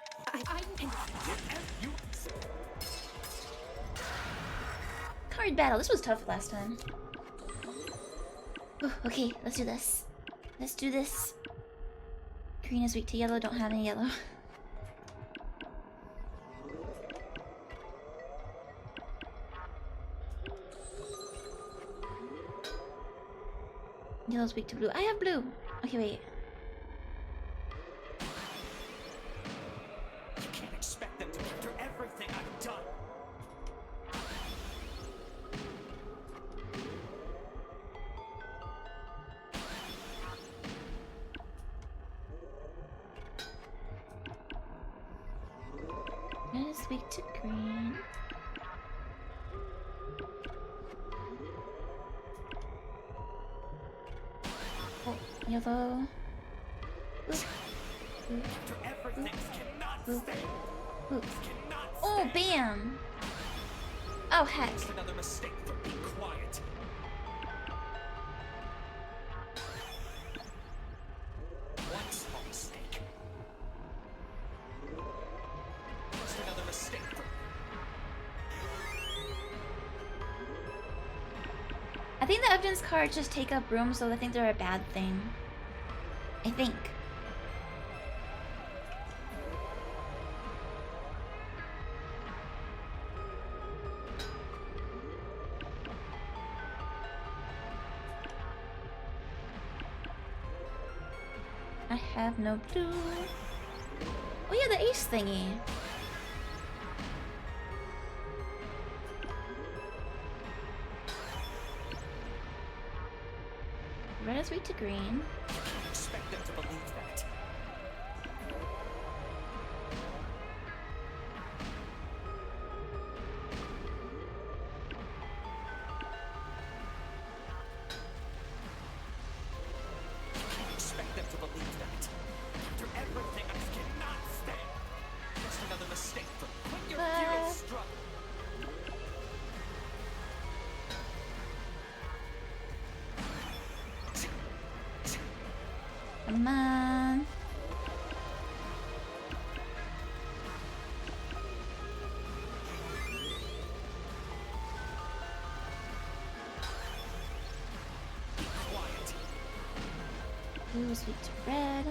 Card battle. This was tough last time. Oh, okay, let's do this. Let's do this. Green is weak to yellow. Don't have any yellow. Yellow's weak to blue. I have blue. Okay, wait. You can't expect them to get through everything I've done. Red is weak to green. Oh, yellow. Oop. Oh, bam! Oh, heck. Just another mistake from being quiet. One small mistake. Just another mistake from... think the evidence cards just take up room, so I think they're a bad thing. I think. I have no clue. Oh yeah, the ace thingy. Red is weak to green. Expect them to believe that. Expect them to believe that. After everything, I cannot stand. Just another mistake from when your fear is struck. Come on. Blue is weak to red.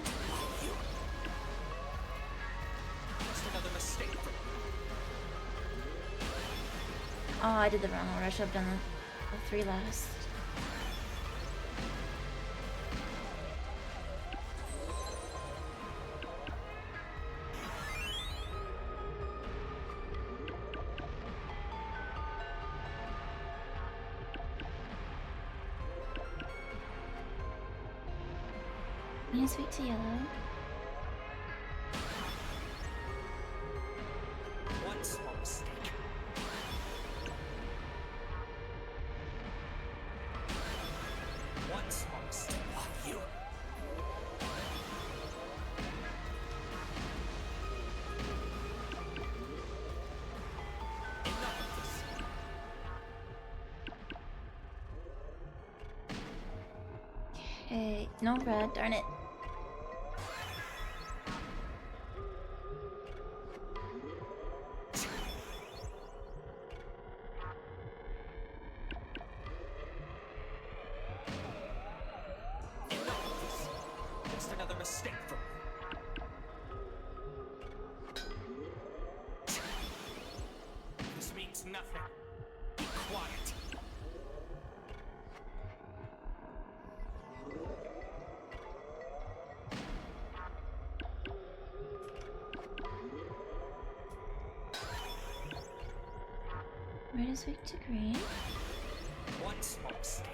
Just another mistake from Oh, I did the wrong order. I should have done the 3 last. Green is weak to yellow. one small mistake. One small mistake. You. Enough of this. Okay, no red, darn it. Enough of this. Just another mistake from me. This means nothing. Be quiet. Red is weak to green. One small mistake.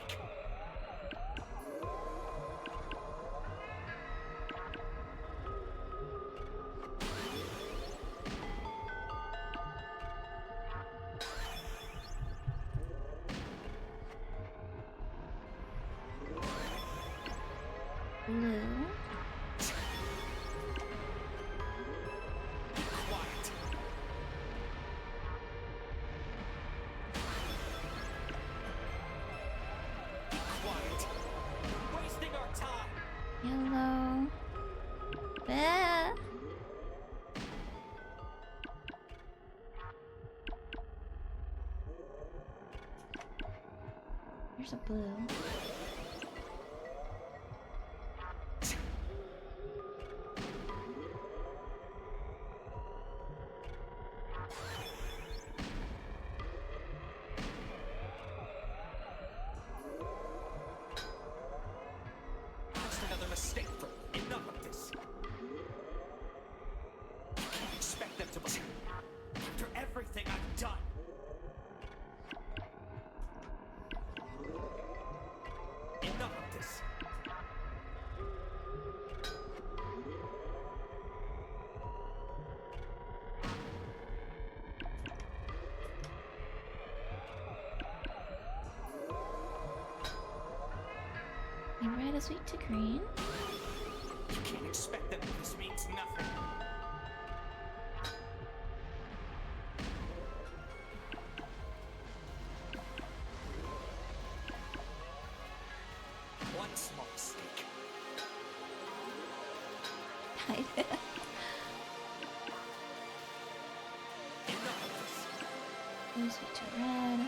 Blue. Quiet. Quiet. You're wasting our time. Yellow. Ah. There's a blue. Just another mistake from me. Enough of this. You can't expect them to believe. After everything I've done. Enough of this. And red is weak to green. You can't expect them. This means nothing. One small mistake. Enough of this. Blue is weak to red.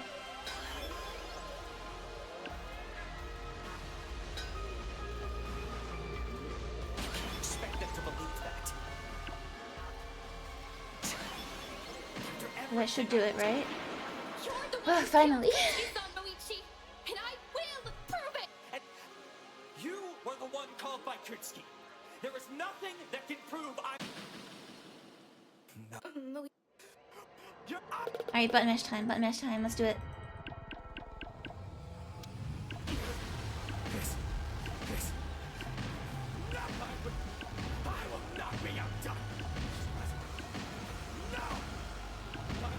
I should do it, right? You're the Oh, one who finally. killed Kumitantei, Moichi, and I will prove it! And you were the one called by Kutsuki. There is nothing that can prove I... No. You're... Alright, button mash time, let's do it. This. No, I will not be outdone. No. Come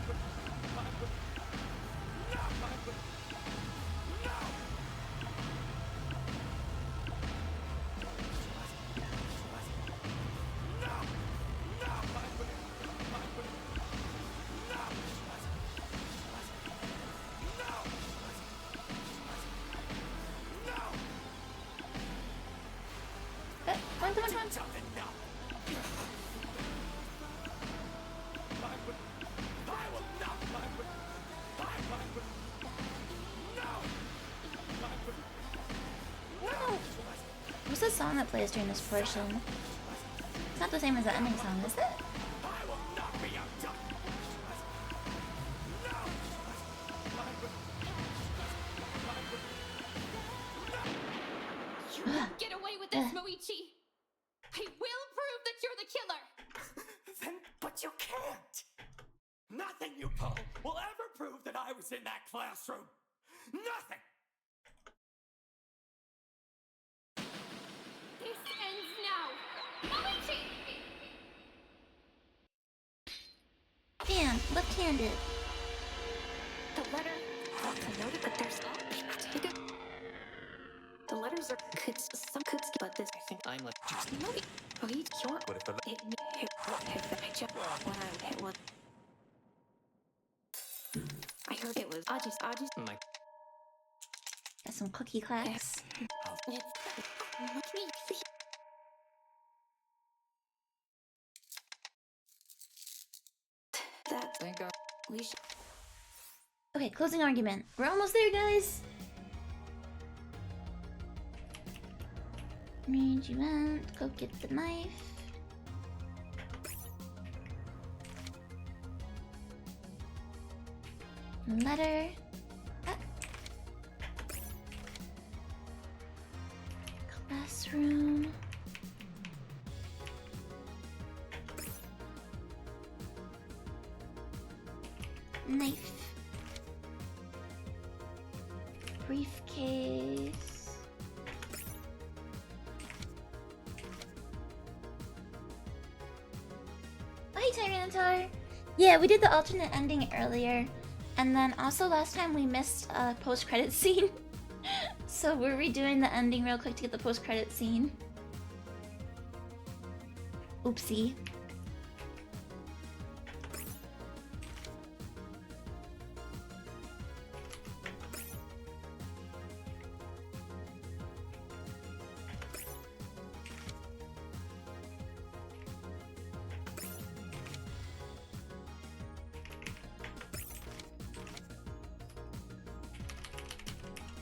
on. What's the song that plays during this portion? It's not the same as the ending song, is it? You won't get away with this, Moichi! I will prove that you're the killer! Then, but you can't! Nothing you pull will ever prove that I was in that classroom! Nothing! This ends now! Moichi! Damn, left-handed. The letter. I noted that there's the letters are some Kutsuki, but this I think I'm like no. Oh, he's your. What if the It I just when I hit one. I heard it was Aji's. my Got some cookie clacks. That Thank God. we should. Okay, closing argument. We're almost there, guys. Means you went, go get the knife. Letter. Ah. Classroom. Knife. Briefcase. Bye, Tyranitar! Yeah, we did the alternate ending earlier. And then also last time we missed a post-credit scene. So we're redoing the ending real quick to get the post-credit scene. Oopsie.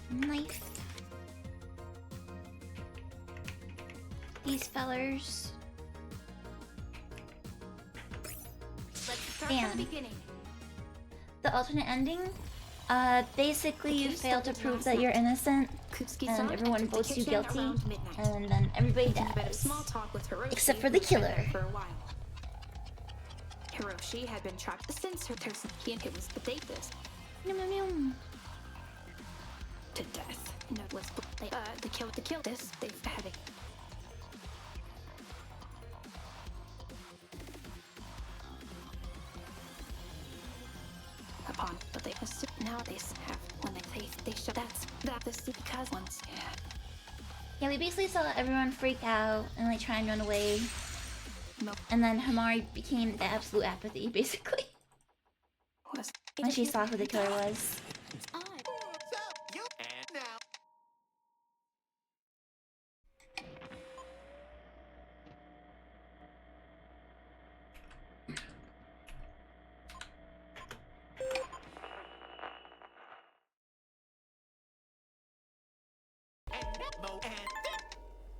Knife. These fellers. Let's start Damn. from the beginning. The alternate ending? Basically you fail to prove that you're innocent, and everyone votes you guilty, and then everybody dies. Small talk with Hiroshi, Except for the who's been killer. there for a while. Hiroshi had been trapped since her person. He and it was the date this to death. No, was the kill this. They've had it. Upon, but they assume nowadays have when they show that this because once Yeah, we basically saw everyone freak out and like try and run away. And then Hamari became the absolute apathy, basically. When she saw who the killer was. And now.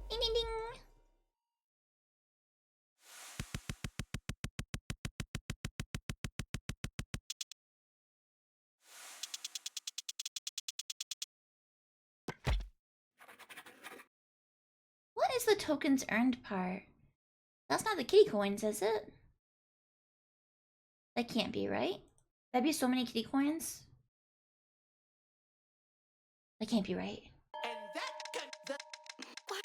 Ding ding ding! the tokens earned part? That's not the kitty coins, is it? That can't be, right? That'd be so many kitty coins. That can't be right. And that got what?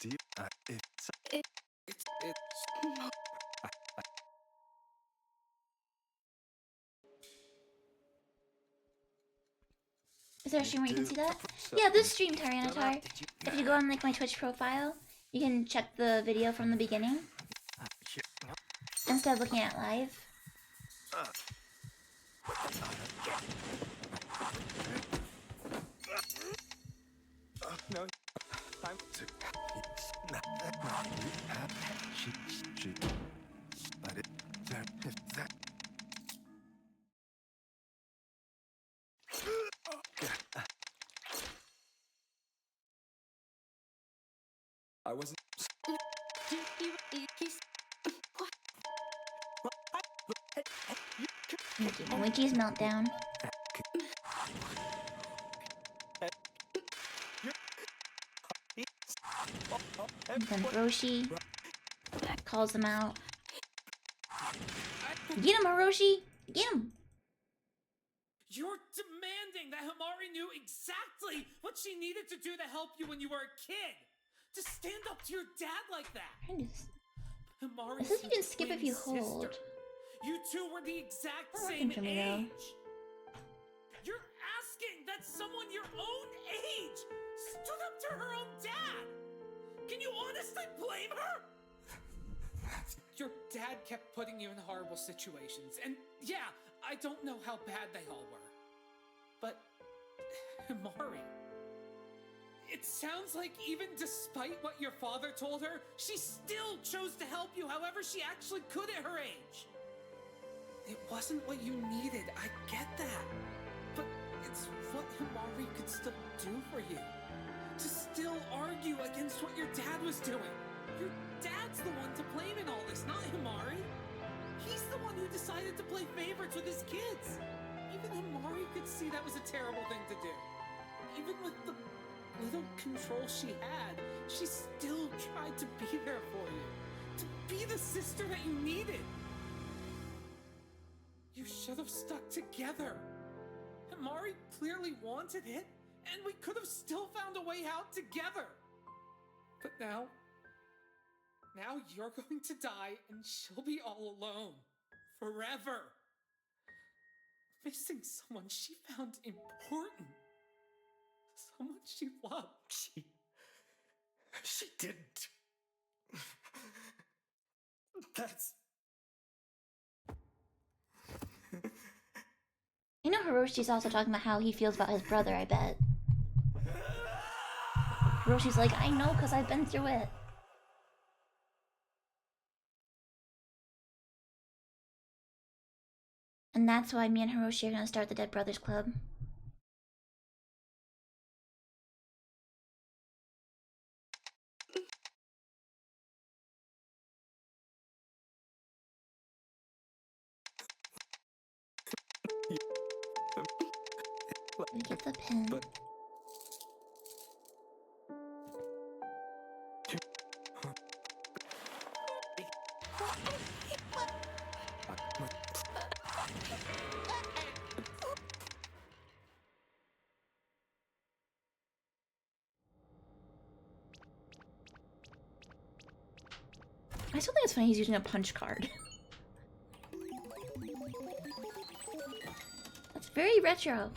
Do you, it's Is there a stream where you can see that? Yeah, this stream, Tyranitar. If you go on like my Twitch profile, you can check the video from the beginning instead of looking at live. No, time to. She, but it, that. I wasn't. Winky's meltdown. And then Hiroshi calls him out. Get him, Hiroshi! Get him! You're demanding that Himari knew exactly what she needed to do to help you when you were a kid! To stand up to your dad like that! Himari This is you can skip if you hold. You two were the exact Working same for me, age! You're asking that someone your own age stood up to her own dad! Can you honestly blame her? Your dad kept putting you in horrible situations, and yeah, I don't know how bad they all were. But, Himari, it sounds like even despite what your father told her, she still chose to help you however she actually could at her age. It wasn't what you needed, I get that. But it's what Himari could still do for you. To still argue against what your dad was doing. Your dad's the one to blame in all this, not Himari. He's the one who decided to play favorites with his kids. Even Himari could see that was a terrible thing to do. Even with the little control she had, she still tried to be there for you. To be the sister that you needed. You should have stuck together. Himari clearly wanted it, and we could have still found a way out together. But now you're going to die, and she'll be all alone. Forever. Missing someone she found important. Someone she loved. She didn't. That's. I know Hiroshi's also talking about how he feels about his brother, I bet. Hiroshi's like, I know because I've been through it. And that's why me and Hiroshi are gonna start the Dead Brothers Club. Let me get the pin. I still think it's funny he's using a punch card. That's very retro.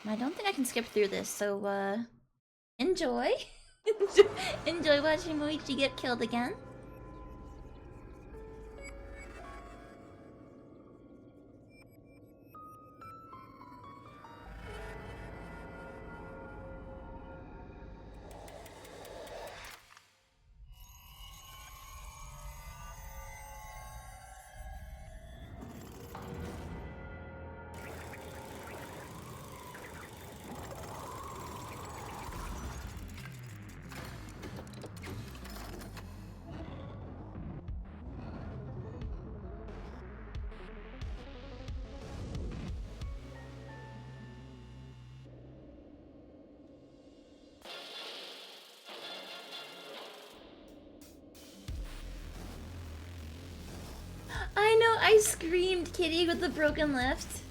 I don't think I can skip through this, so enjoy. Enjoy watching Moichi get killed again. I screamed Kitty with the broken lift.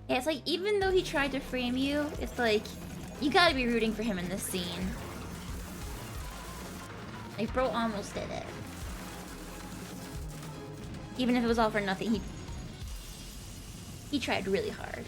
Yeah, it's like, even though he tried to frame you, it's like, you gotta be rooting for him in this scene. Like, bro almost did it. Even if it was all for nothing, he tried really hard.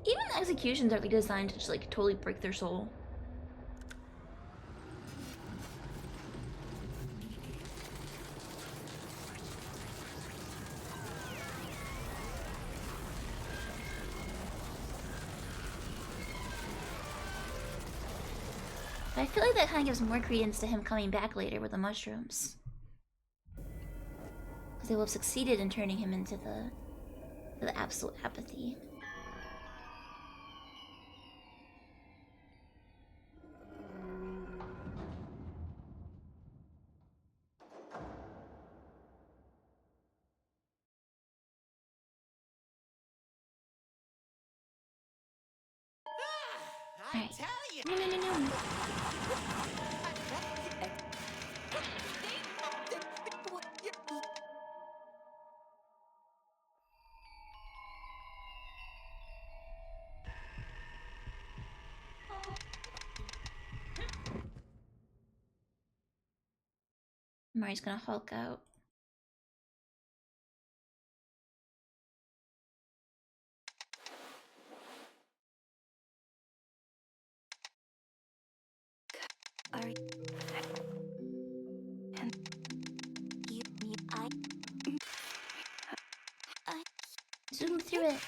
Even the executions are like designed to just like totally break their soul. But I feel like that kind of gives more credence to him coming back later with the mushrooms. Because they will have succeeded in turning him into the absolute apathy. I tell you. No. Mari's gonna Hulk out. Are you... And you mean I Zoom through it.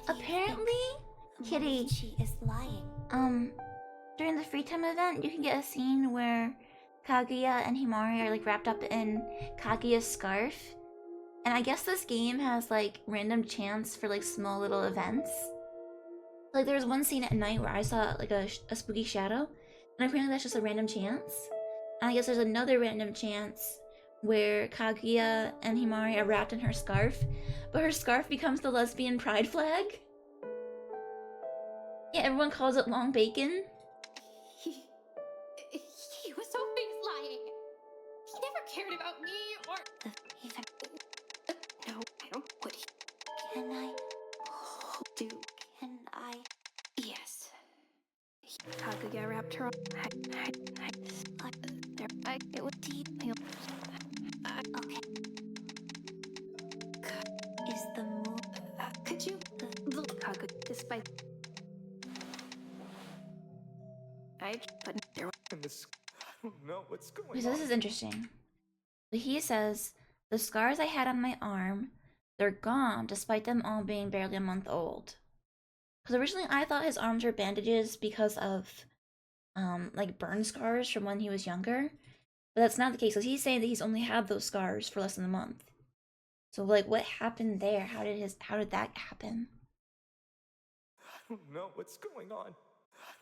Apparently, Kitty, She is lying. during the free time event, you can get a scene where Kaguya and Himari are like wrapped up in Kaguya's scarf. And I guess this game has like random chance for like small little events. Like there was one scene at night where I saw like a spooky shadow, and apparently that's just a random chance. And I guess there's another random chance where Kaguya and Himari are wrapped in her scarf, but her scarf becomes the lesbian pride flag. Yeah, everyone calls it long bacon. He was hoping he's lying. He never cared about me or... No, I don't... What he... Can I... Do... Can I... Yes. Kaguya wrapped her up. It would deep. Okay. Is the moon... Could you... Kaguya, despite... But there was... I don't know what's going Okay, so this is interesting. So he says, the scars I had on my arm, they're gone despite them all being barely a month old. Because originally I thought his arms were bandages because of like burn scars from when he was younger. But that's not the case. So he's saying that he's only had those scars for less than a month. So like what happened there? How did that happen? I don't know what's going on.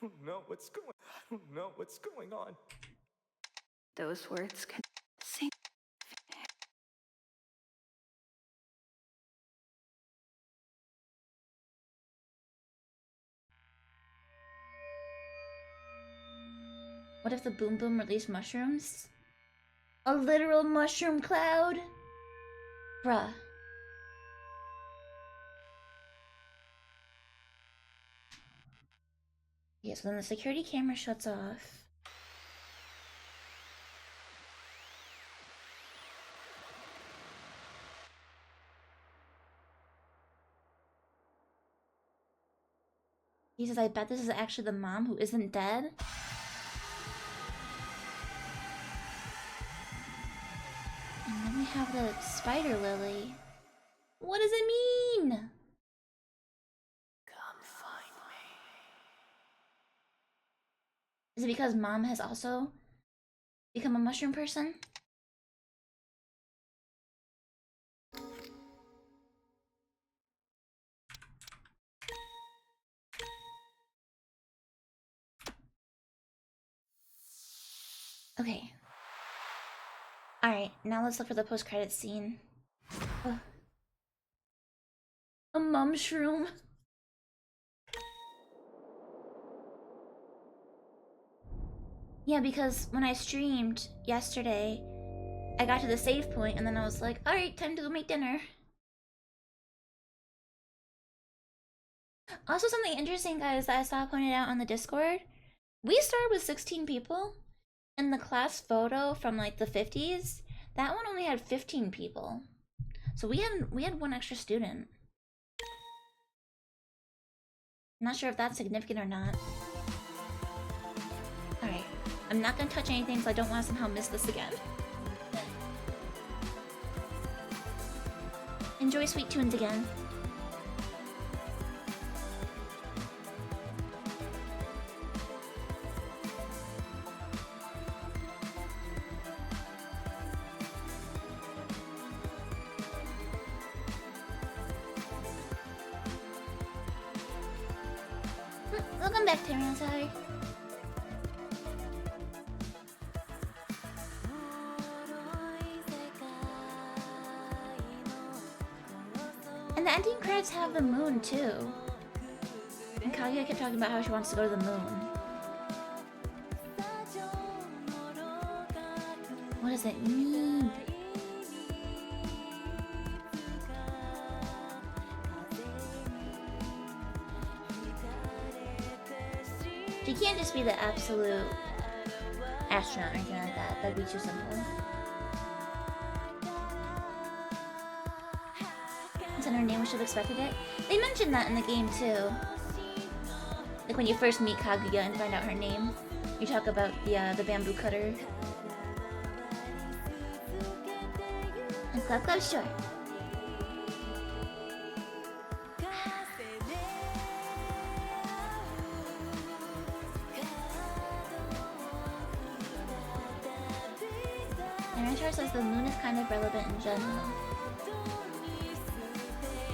I don't know what's going on. Those words can sing. What if the Boom Boom released mushrooms? A literal mushroom cloud? Bruh. Yeah, so then the security camera shuts off. He says, I bet this is actually the mom who isn't dead. And then we have the spider lily. What does it mean? Come find me. Is it because mom has also become a mushroom person? Okay. Alright, now let's look for the post-credits scene. Ugh. A mum shroom. Yeah, because when I streamed yesterday, I got to the save point and then I was like, alright, time to go make dinner. Also, something interesting, guys, that I saw pointed out on the Discord. We started with 16 people, and the class photo from like the 50s, that one only had 15 people. So we had one extra student. I'm not sure if that's significant or not. Alright, I'm not gonna touch anything because I don't want to somehow miss this again. Enjoy Sweet Tunes again. Welcome back, Tyrannosaur. And the ending credits have the moon too. And Kaguya kept talking about how she wants to go to the moon. What does it mean? She can't just be the absolute astronaut or anything like that. That'd be too simple. Is that her name? We should have expected it. They mentioned that in the game too. Like when you first meet Kaguya and find out her name, you talk about the bamboo cutter. And Club Club, sure. Narantar says the moon is kind of relevant in general.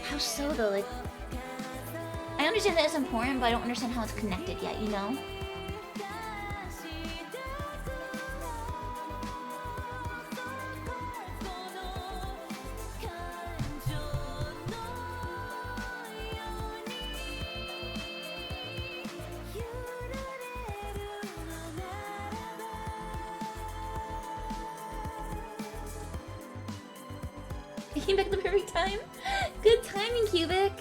How so though? Like, I understand that it's important, but I don't understand how it's connected yet, you know? You came back at the perfect time. Good timing, Cubic.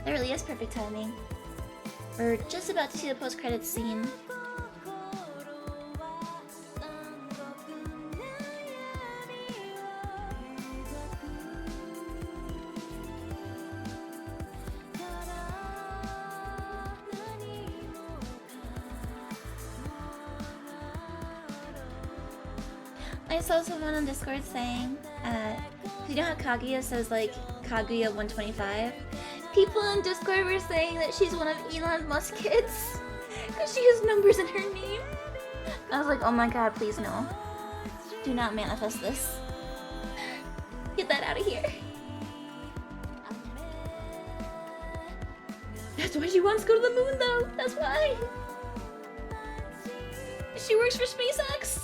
That really is perfect timing. We're just about to see the post-credits scene. I saw someone on Discord saying, you know how Kaguya says like Kaguya 125? People on Discord were saying that she's one of Elon Musk's kids because she has numbers in her name. I was like, oh my god, please no. Do not manifest this. Get that out of here. That's why she wants to go to the moon though. That's why. She works for SpaceX.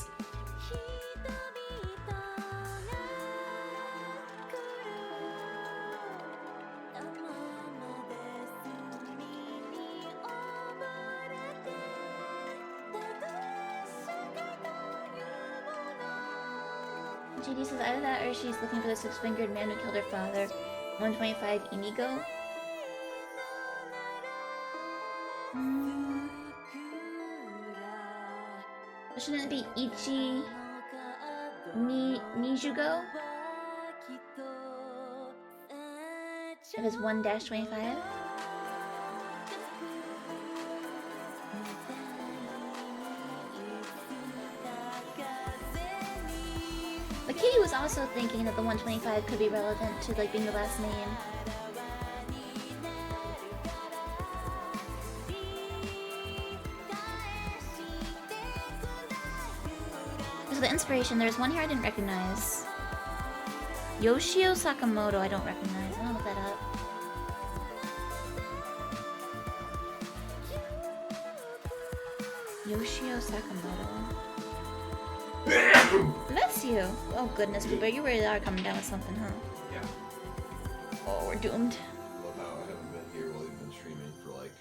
JD says either that or she's looking for the six-fingered man who killed her father. 125 Inigo. Shouldn't it be Ichi Nijugo? If it's 1-25. But Katie was also thinking that the 125 could be relevant to like being the last name. So the inspiration, there's one here I didn't recognize. Yoshio Sakamoto, I don't recognize. I'm gonna look that up. Yoshio Sakamoto. Bless you! Oh goodness, Blueberry, you really are coming down with something, huh? Yeah. Oh, we're doomed. I love how I haven't been here while you've been streaming for like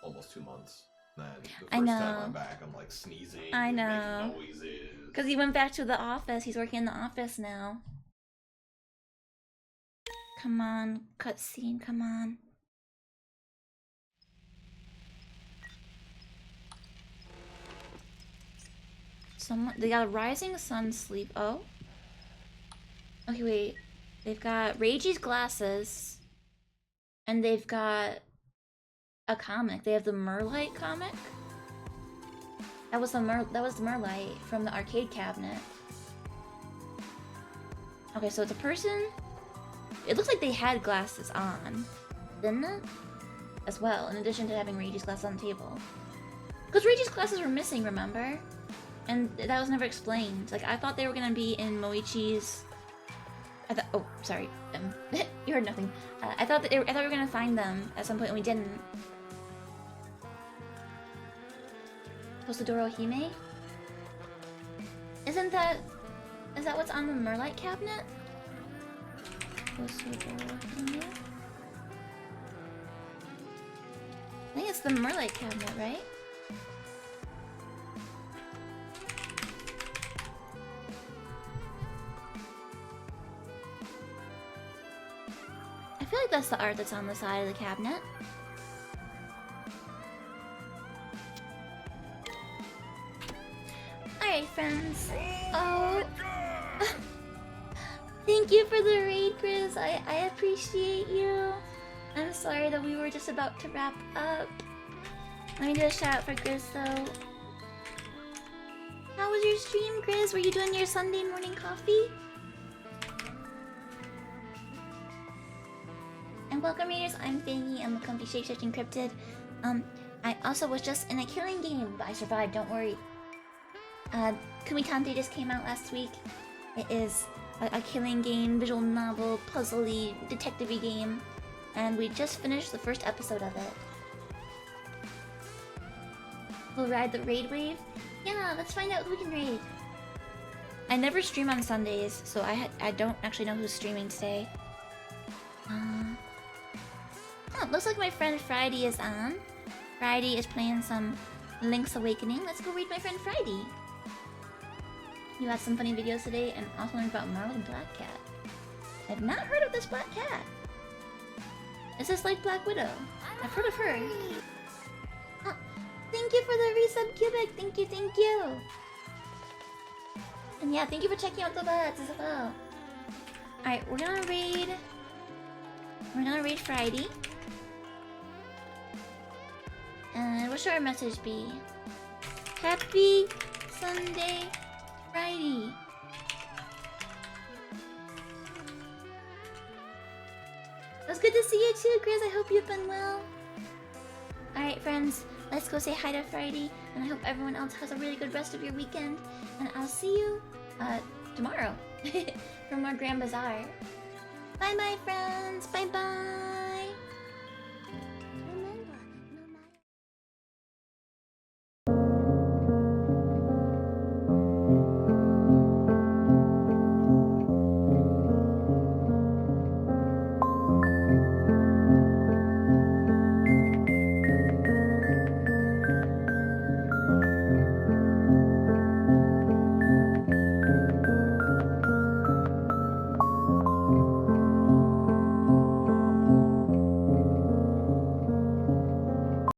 almost 2 months. And then the I first know. time I'm back, I'm like sneezing I and know. making noises. Because he went back to the office. He's working in the office now. Come on, cutscene, come on. Someone, they got a rising sun sleep. Oh. Okay, wait. They've got Reiji's glasses. And they've got a comic. They have the Merlight comic. That was the Merlight from the arcade cabinet. Okay, so it's a person. It looks like they had glasses on, didn't it? As well, in addition to having Reiji's glasses on the table. Because Reiji's glasses were missing, remember? And that was never explained. Like, I thought they were gonna be in Moichi's... oh, sorry. You heard nothing. I thought we were gonna find them at some point, and we didn't. Posadoro Hime? Is that what's on the Merlight cabinet? Posadoro Hime? I think it's the Merlight cabinet, right? I feel like that's the art that's on the side of the cabinet. Alright, friends. Oh. Thank you for the raid, Grizz. I appreciate you. I'm sorry that we were just about to wrap up. Let me do a shout out for Grizz, though. How was your stream, Grizz? Were you doing your Sunday morning coffee? And welcome, readers. I'm Fangy. I'm a comfy shape-shifting cryptid. I also was just in a killing game, but I survived. Don't worry. Kumitantei just came out last week. It is a killing game, visual novel, puzzly, detective-y game, and we just finished the first episode of it. We'll ride the raid wave. Yeah, let's find out who we can raid. I never stream on Sundays, so I don't actually know who's streaming today. Oh, looks like my friend Friday is on. Friday is playing some Link's Awakening. Let's go read my friend Friday. You had some funny videos today, and also learned about Marley Black Cat. I've not heard of this black cat. Is this like Black Widow? I've heard of her. Oh, thank you for the resub, Cubic. Thank you, thank you. And yeah, thank you for checking out the buds as well. Alright, we're gonna raid Friday. And what should our message be? Happy Sunday, Friday. It was good to see you too, Grizz. I hope you've been well. Alright, friends, let's go say hi to Friday. And I hope everyone else has a really good rest of your weekend. And I'll see you tomorrow for more Grand Bazaar. Bye-bye, friends. Bye-bye.